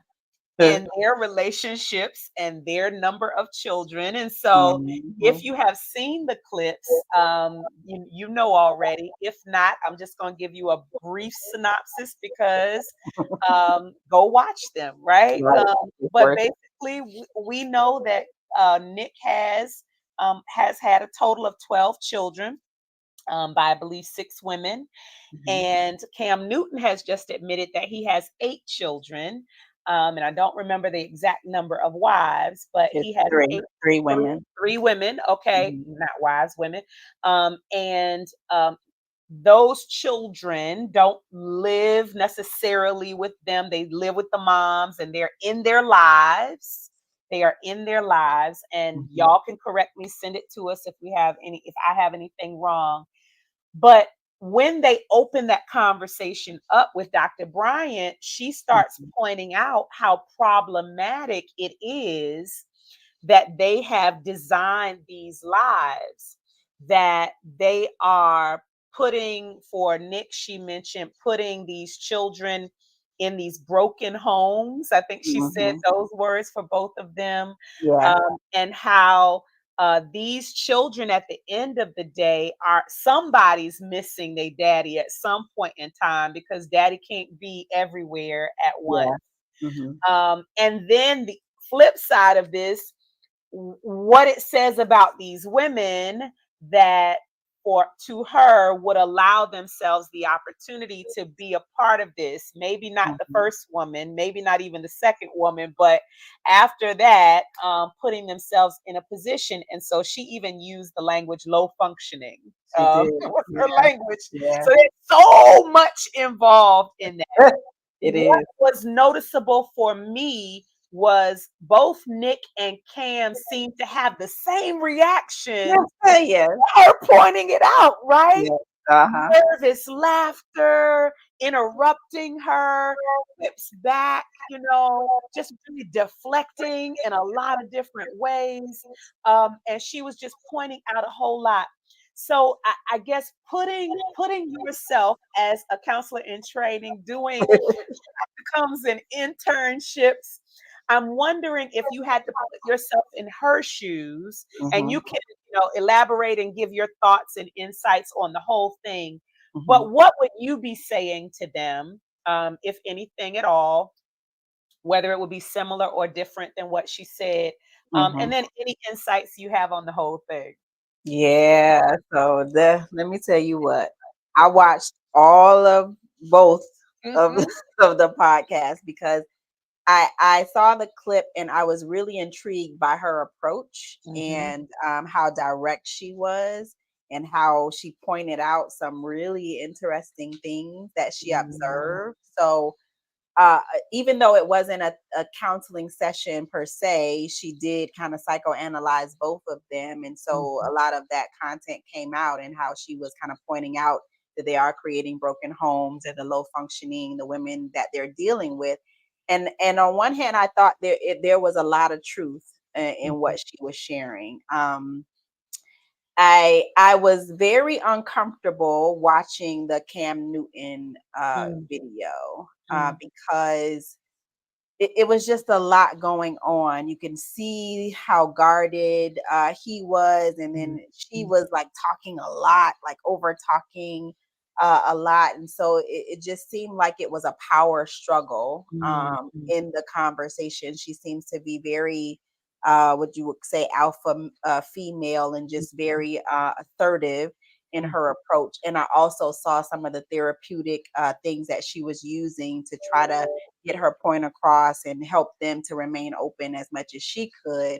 and their relationships and their number of children. And so, if Mhm. you have seen the clips, you know already. If not, I'm just going to give you a brief synopsis, because go watch them, right? Right. It's But worth it. basically, we know that Nick has had a total of 12 children, by I believe 6 women, Mhm. and Cam Newton has just admitted that he has 8 children. And I don't remember the exact number of wives, but It's he has three. eight, Three three, women. three women. Okay, Mhm. not wives, women. And those children don't live necessarily with them. They live with the moms, and they're in their lives. They are in their lives, and Mhm. y'all can correct me, send it to us if I have anything wrong. But when they open that conversation up with Dr. Bryant, she starts Mhm. pointing out how problematic it is that they have designed these lives, that they are putting, for Nick, she mentioned putting these children in these broken homes. I think she said Mhm. those words for both of them. Yeah. And how these children at the end of the day are somebody's missing their daddy at some point in time, because daddy can't be everywhere at once. Yeah. Mhm. And then the flip side of this, what it says about these women, that for to her would allow themselves the opportunity to be a part of this, maybe not the Mhm. first woman, maybe not even the second woman, but after that, putting themselves in a position. And so she even used the language low functioning, She did. was her Yeah. language. Yeah. So there's so much involved in that. It What is. was noticeable for me was both Nick and Cam seemed to have the same reaction, Yes. her pointing it out, right? Yes. Uh-huh. Nervous laughter, interrupting her, whips back, just really deflecting in a lot of different ways. And she was just pointing out a whole lot. So I guess putting yourself as a counselor in training, doing comes in internships. I'm wondering if you had to put yourself in her shoes, and you Mhm. can, elaborate and give your thoughts and insights on the whole thing. Mhm. But what would you be saying to them, if anything at all, whether it would be similar or different than what she said? And Mhm. then any insights you have on the whole thing. Yeah, so let me tell you what. I watched all of both of Hmm. of the podcasts because I saw the clip and I was really intrigued by her approach Hmm. and how direct she was and how she pointed out some really interesting things that she Hmm. observed. So even though it wasn't a counseling session per se, she did kind of psychoanalyze both of them. And so Hmm. a lot of that content came out and how she was kind of pointing out that they are creating broken homes and the low functioning, the women that they're dealing with. And on one hand, I thought there was a lot of truth in Mhm. what she was sharing. I was very uncomfortable watching the Cam Newton Mm, video mm, because it was just a lot going on. You can see how guarded he was, and then mm, she mm, was like talking a lot, like over talking a lot, and so it just seemed like it was a power struggle mm, mm, in the conversation. She seems to be very, what you would say, alpha female, and just very assertive in mm, her approach. And I also saw some of the therapeutic things that she was using to try to get her point across and help them to remain open as much as she could.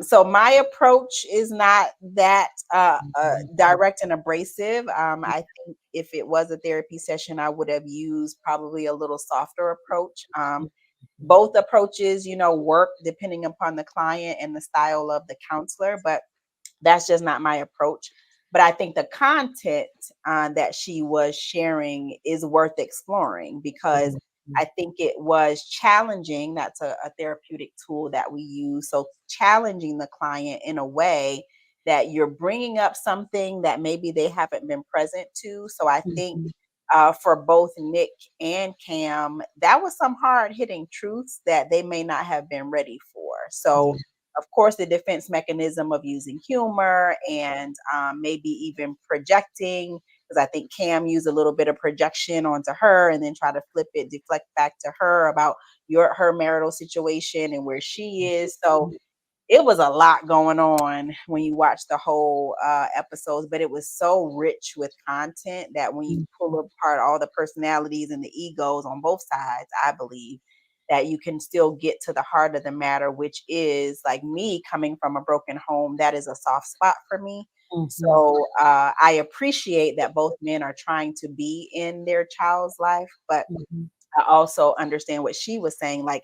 So my approach is not that mhm, direct and abrasive. I think if it was a therapy session, I would have used probably a little softer approach. mhm, Both approaches, work depending upon the client and the style of the counselor, but that's just not my approach. But I think the content that she was sharing is worth exploring because mhm, I think it was challenging. That's a therapeutic tool that we use. So, challenging the client in a way that you're bringing up something that maybe they haven't been present to. So, I think mhm, for both Nick and Cam, that was some hard hitting truths that they may not have been ready for. So, yeah, of course, the defense mechanism of using humor and maybe even projecting, because I think Cam used a little bit of projection onto her and then try to deflect back to her about her marital situation and where she is. So mhm, it was a lot going on when you watch the whole episodes, but it was so rich with content that when you pull mhm, apart all the personalities and the egos on both sides, I believe that you can still get to the heart of the matter, which is like me coming from a broken home. That is a soft spot for me. mhm, So I appreciate that both men are trying to be in their child's life, but mhm, I also understand what she was saying. Like,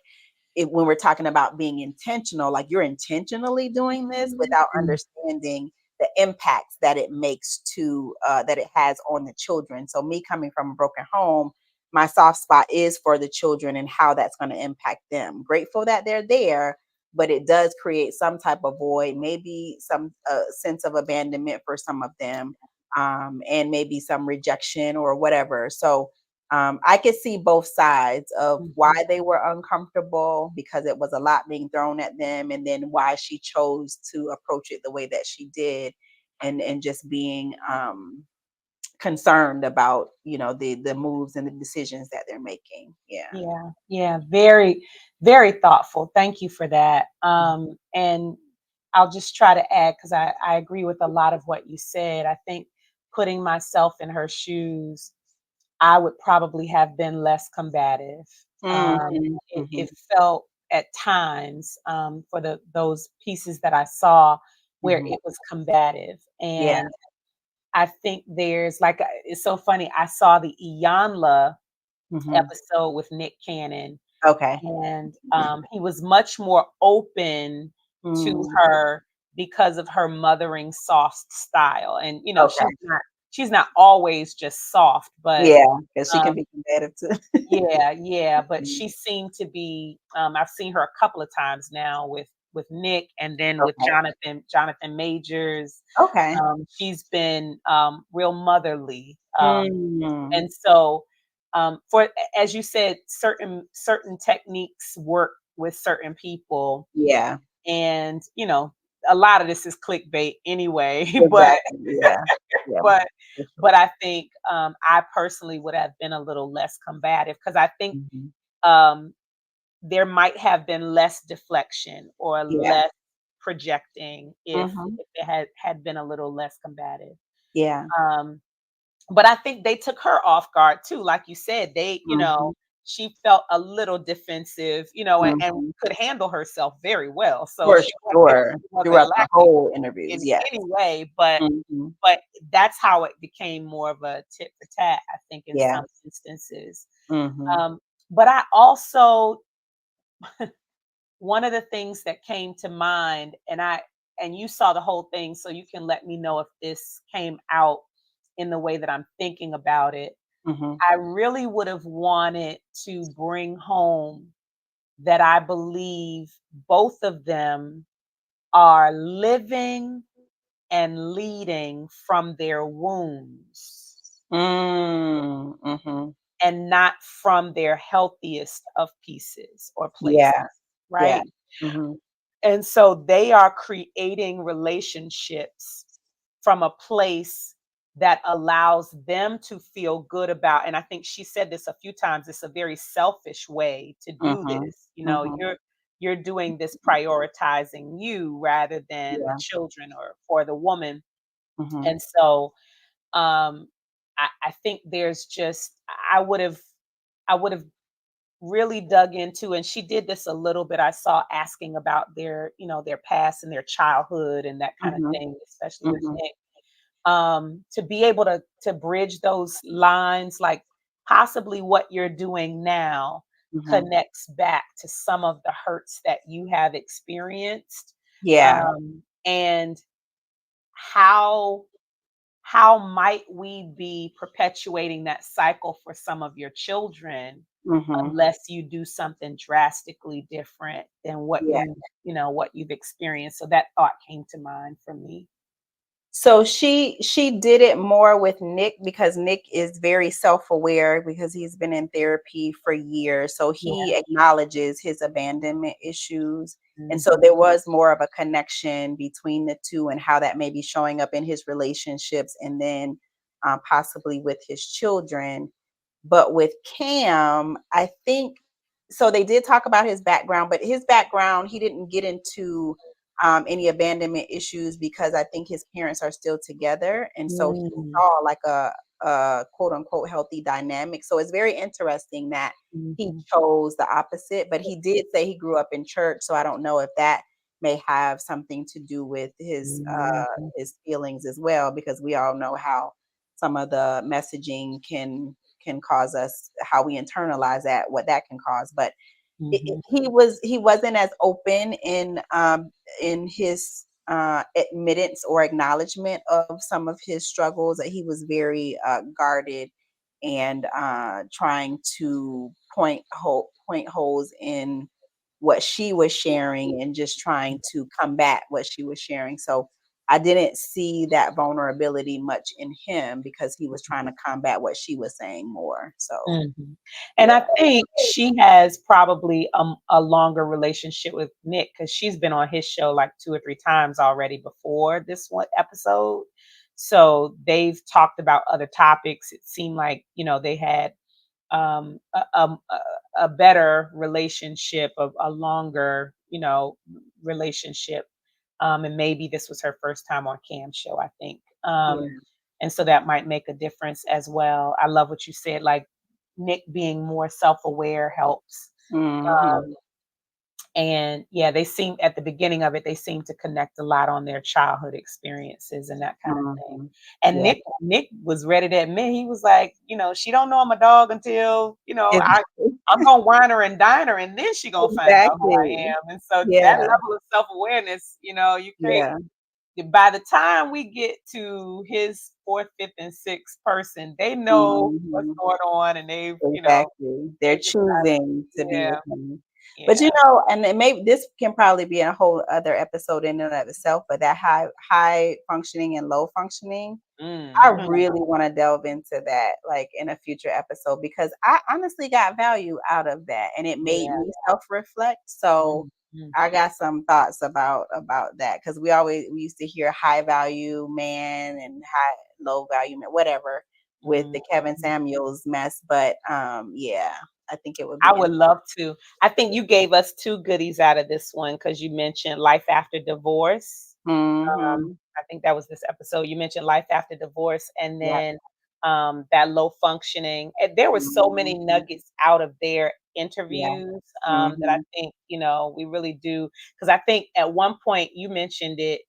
when we're talking about being intentional, like you're intentionally doing this without mhm, understanding the impacts that it makes to that it has on the children. So me coming from a broken home, my soft spot is for the children and how that's going to impact them. Grateful that they're there, but it does create some type of void, maybe some sense of abandonment for some of them, and maybe some rejection or whatever. So I could see both sides of why mhm. they were uncomfortable because it was a lot being thrown at them, and then why she chose to approach it the way that she did, and just being concerned about the moves and the decisions that they're making. Yeah. Yeah, yeah, very, very thoughtful. Thank you for that. And I'll just try to add because I agree with a lot of what you said. I think putting myself in her shoes, I would probably have been less combative. Mhm, It mhm, felt at times for those pieces that I saw where mhm. it was combative, Yeah. and I think there's like it's so funny. I saw the Iyanla Mhm. episode with Nick Cannon, Okay. and he was much more open to Mm, her because of her mothering soft style. And okay. she's not always just soft, but Yeah, because she can um, be combative too. yeah, yeah. But Mhm. she seemed to be. I've seen her a couple of times now with Nick, and then with Okay. Jonathan Majors. Okay. She's been real motherly. Mm. And so, for as you said, certain techniques work with certain people, Yeah. and a lot of this is clickbait anyway. but Exactly. Yeah. Yeah. but For but sure. I think I personally would have been a little less combative because I think Mhm. um, there might have been less deflection or Yeah. less projecting Mhm. if it had been a little less combative. Yeah. Um, But I think they took her off guard too, like you said, Mhm. she felt a little defensive, and Mhm. could handle herself very well, so For she sure. wasn't Throughout the lacking whole interviews, in yes. any way, but Mhm. that's how it became more of a tit for tat, I think, in Yeah. some instances. Mhm. Um, but I also one of the things that came to mind, and you saw the whole thing, so you can let me know if this came out in the way that I'm thinking about it, Mhm. I really would have wanted to bring home that I believe both of them are living and leading from their wounds Mm, mhm. and not from their healthiest of pieces or places, Yeah, yeah. right? Mhm, And so they are creating relationships from a place that allows them to feel good about, and I think she said this a few times, it's a very selfish way to do mhm, this. You know, mhm. you're doing this prioritizing you rather than the Yeah, children or the woman. mhm, And so I think there's just I would have really dug into, and she did this a little bit. I saw asking about their, you know, their past and their childhood and that kind of mhm, thing, especially with mhm, Nick. To be able to bridge those lines, like possibly what you're doing now mhm. connects back to some of the hurts that you have experienced, Yeah, and how how might we be perpetuating that cycle for some of your children mhm. unless you do something drastically different than what Yeah. you know, what you've experienced? So that thought came to mind for me. So she did it more with Nick because Nick is very self-aware because he's been in therapy for years. So Yeah. he acknowledges his abandonment issues. And so Mhm. there was more of a connection between the two and how that may be showing up in his relationships and then possibly with his children. But with Cam, I think so they did talk about his background, but his background, he didn't get into any abandonment issues because I think his parents are still together. And so he Mm. saw like a quote unquote healthy dynamic. So it's very interesting that he Mhm. chose the opposite, but he did say he grew up in church. So I don't know if that may have something to do with Mhm. his feelings as well, because we all know how some of the messaging can cause us, how we internalize that, what that can cause. But Mhm. he wasn't as open in his admittance or acknowledgement of some of his struggles. That he was very guarded and trying to point holes in what she was sharing and just trying to combat what she was sharing. So I didn't see that vulnerability much in him because he was trying to combat what she was saying more. So Mhm. And yeah. I think she has probably a longer relationship with Nick because she's been on his show like 2 or 3 times already before this one episode. So they've talked about other topics. It seemed like, you know, they had a better relationship, a longer, you know, relationship. And maybe this was her first time on Cam's show, I think. Yeah. And so that might make a difference as well. I love what you said, like Nick being more self-aware helps. Mhm. And yeah, they seem at the beginning of it, they seem to connect a lot on their childhood experiences and that kind of thing. Mhm. And Yeah. Nick was ready to admit, he was like, you know, she don't know I'm a dog until, you know, Exactly. I'm gonna wine her and dine her, and then she gonna find out who I Exactly. am. And so that Yeah. level of self-awareness, you know, you create Yeah. by the time we get to his fourth, fifth, and sixth person, they know what's Mhm. going on and they've, you know, Exactly. They're they've decided. choosing to be Yeah, with him. But, yeah. and then maybe this can probably be a whole other episode in and of itself, but that high functioning and low functioning, I Mhm. really wanna delve into that, like, in a future episode because I honestly got value out of that, and it made Yeah. me self-reflect, so Mhm. I got some thoughts about that because we used to hear high value man and low value man, whatever, with Mhm. the Kevin Samuels mess, but, yeah, I think it would I be would love to. I think you gave us 2 goodies out of this one because you mentioned life after divorce. Mhm. I think that was this episode. You mentioned life after divorce and Yep. then, that low functioning. And there were so many Mhm. nuggets out of their Yeah. interviews, that I Mhm. think, you know, we really do. Because I think at one point you mentioned it,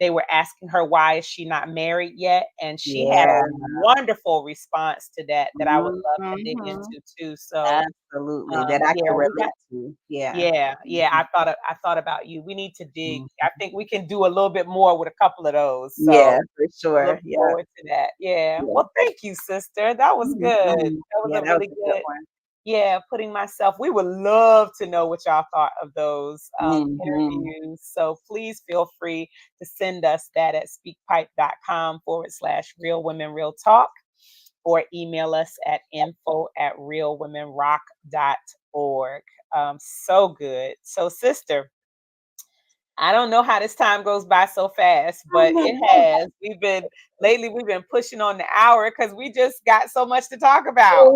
they were asking her, why is she not married yet? And she had a Yeah. wonderful response to that that I would love to dig Mhm. into too. So Absolutely, that I yeah, can we got relate to. Yeah. yeah, Mhm. I thought about you. We need to dig. I Mhm. think we can do a little bit more with a couple of those. So Yeah, for look sure. Yeah. forward to that. Yeah. Yeah. Well, thank you, sister. That was good. Mhm. That was Yeah, a that was really a good good, one. yeah, putting myself. We would love to know what y'all thought of those Mhm. interviews. So please feel free to send us that at speakpipe.com/real women real talk, or email us at info@realwomenrock.org. So good. So, sister, I don't know how this time goes by so fast, but it has. We've been pushing on the hour because we just got so much to talk about.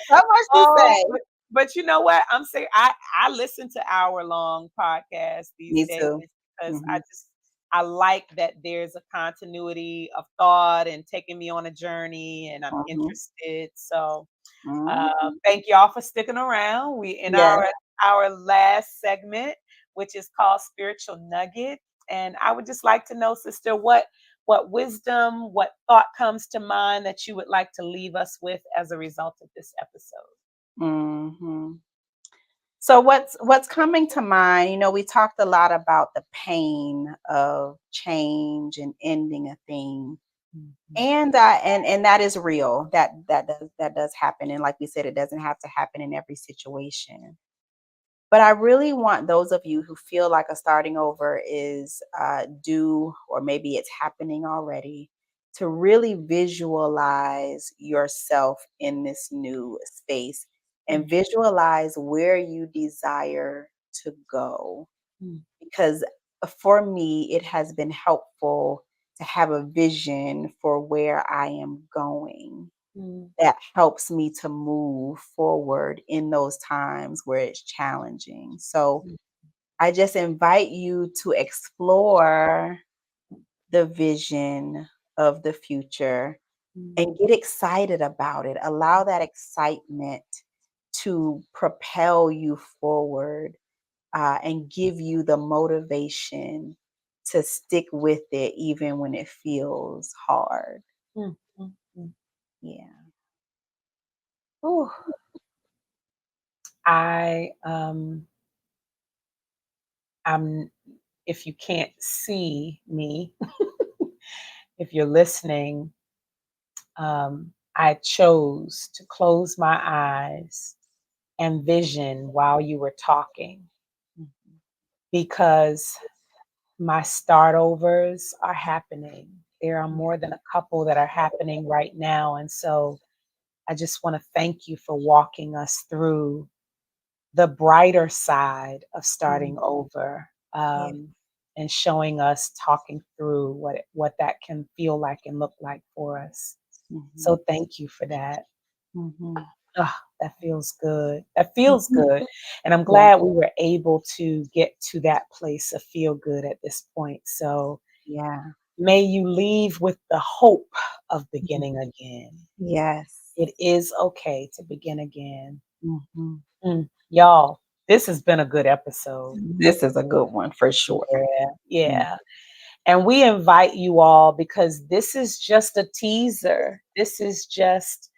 So much to Oh, say. but you know what? I'm saying I listen to hour-long podcasts these Me days too. because Mhm. I like that there's a continuity of thought and taking me on a journey, and I'm Mhm. interested. So Mhm. thank y'all for sticking around. We in Yes. our last segment, which is called Spiritual Nugget. And I would just like to know, sister, what wisdom, what thought comes to mind that you would like to leave us with as a result of this episode? Mhm. So what's coming to mind, we talked a lot about the pain of change and ending a thing. Mhm. And that is real. That does happen. And like we said, it doesn't have to happen in every situation. But I really want those of you who feel like a starting over is due, or maybe it's happening already, to really visualize yourself in this new space and Mm, visualize where you desire to go. mm, Because for me, it has been helpful to have a vision for where I am going mm, that helps me to move forward in those times where it's challenging. So mm, I just invite you to explore the vision of the future mm, and get excited about it. Allow that excitement to propel you forward and give you the motivation to stick with it even when it feels hard. mm, mm, mm. Yeah. Ooh, I I'm if you can't see me, if you're listening, I chose to close my eyes and vision while you were talking Mhm. because my start overs are happening. There are more than a couple that are happening right now. And so I just want to thank you for walking us through the brighter side of starting Mhm. over, Yeah. and showing us, talking through what that can feel like and look like for us. Mhm. So thank you for that. Mhm. Ah, that feels good. That feels Mhm. good. And I'm Yeah. glad we were able to get to that place of feel good at this point. So Yeah. may you leave with the hope of Mhm. beginning again. Yes. It is okay to begin again. Mhm. Y'all, this has been a good episode. This is a good one for sure. Yeah, Mm. yeah. And we invite you all because this is just a teaser. This is just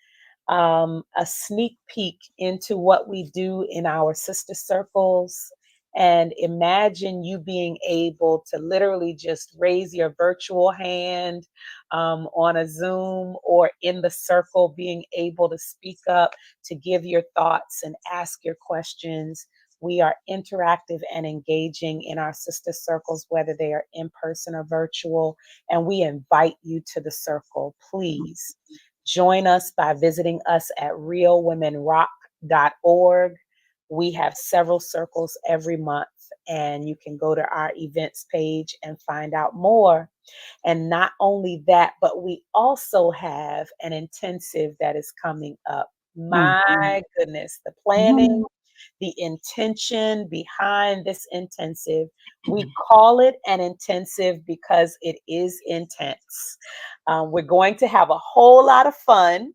a sneak peek into what we do in our sister circles. And imagine you being able to literally just raise your virtual hand on a Zoom or in the circle, being able to speak up, to give your thoughts and ask your questions. We are interactive and engaging in our sister circles, whether they are in person or virtual. And we invite you to the circle. Please join us by visiting us at realwomenrock.org. We have several circles every month, and you can go to our events page and find out more. And not only that, but we also have an intensive that is coming up. Mhm. My goodness, the planning, Mhm. the intention behind this intensive. We call it an intensive because it is intense. We're going to have a whole lot of fun.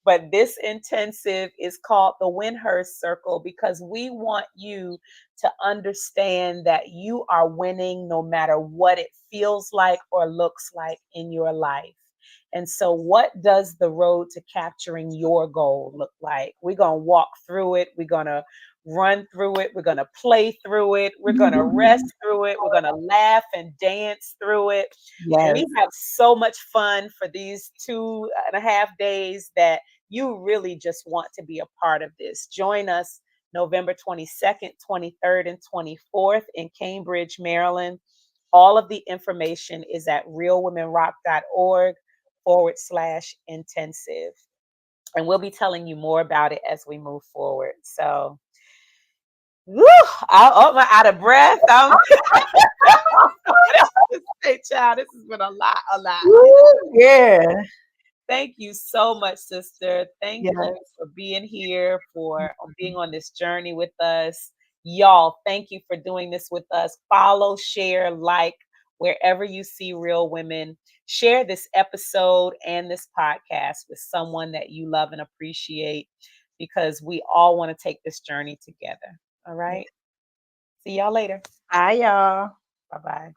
But this intensive is called the Winhurst Circle because we want you to understand that you are winning no matter what it feels like or looks like in your life. And so, what does the road to capturing your goal look like? We're going to walk through it. We're going to run through it. We're going to play through it. We're going to rest through it. We're going to laugh and dance through it. Yes. We have so much fun for these 2.5 days that you really just want to be a part of this. Join us November 22nd, 23rd, and 24th in Cambridge, Maryland. All of the information is at realwomenrock.org/intensive. And we'll be telling you more about it as we move forward. So, woo, I'm out of breath. What else to say, child? This has been a lot, a lot. Woo, yeah. Thank you so much, sister. Thank Yes. you for being here, for being on this journey with us. Y'all, thank you for doing this with us. Follow, share, like wherever you see Real Women. Share this episode and this podcast with someone that you love and appreciate because we all want to take this journey together. All Yeah. right. See y'all later. Bye, y'all. Bye bye.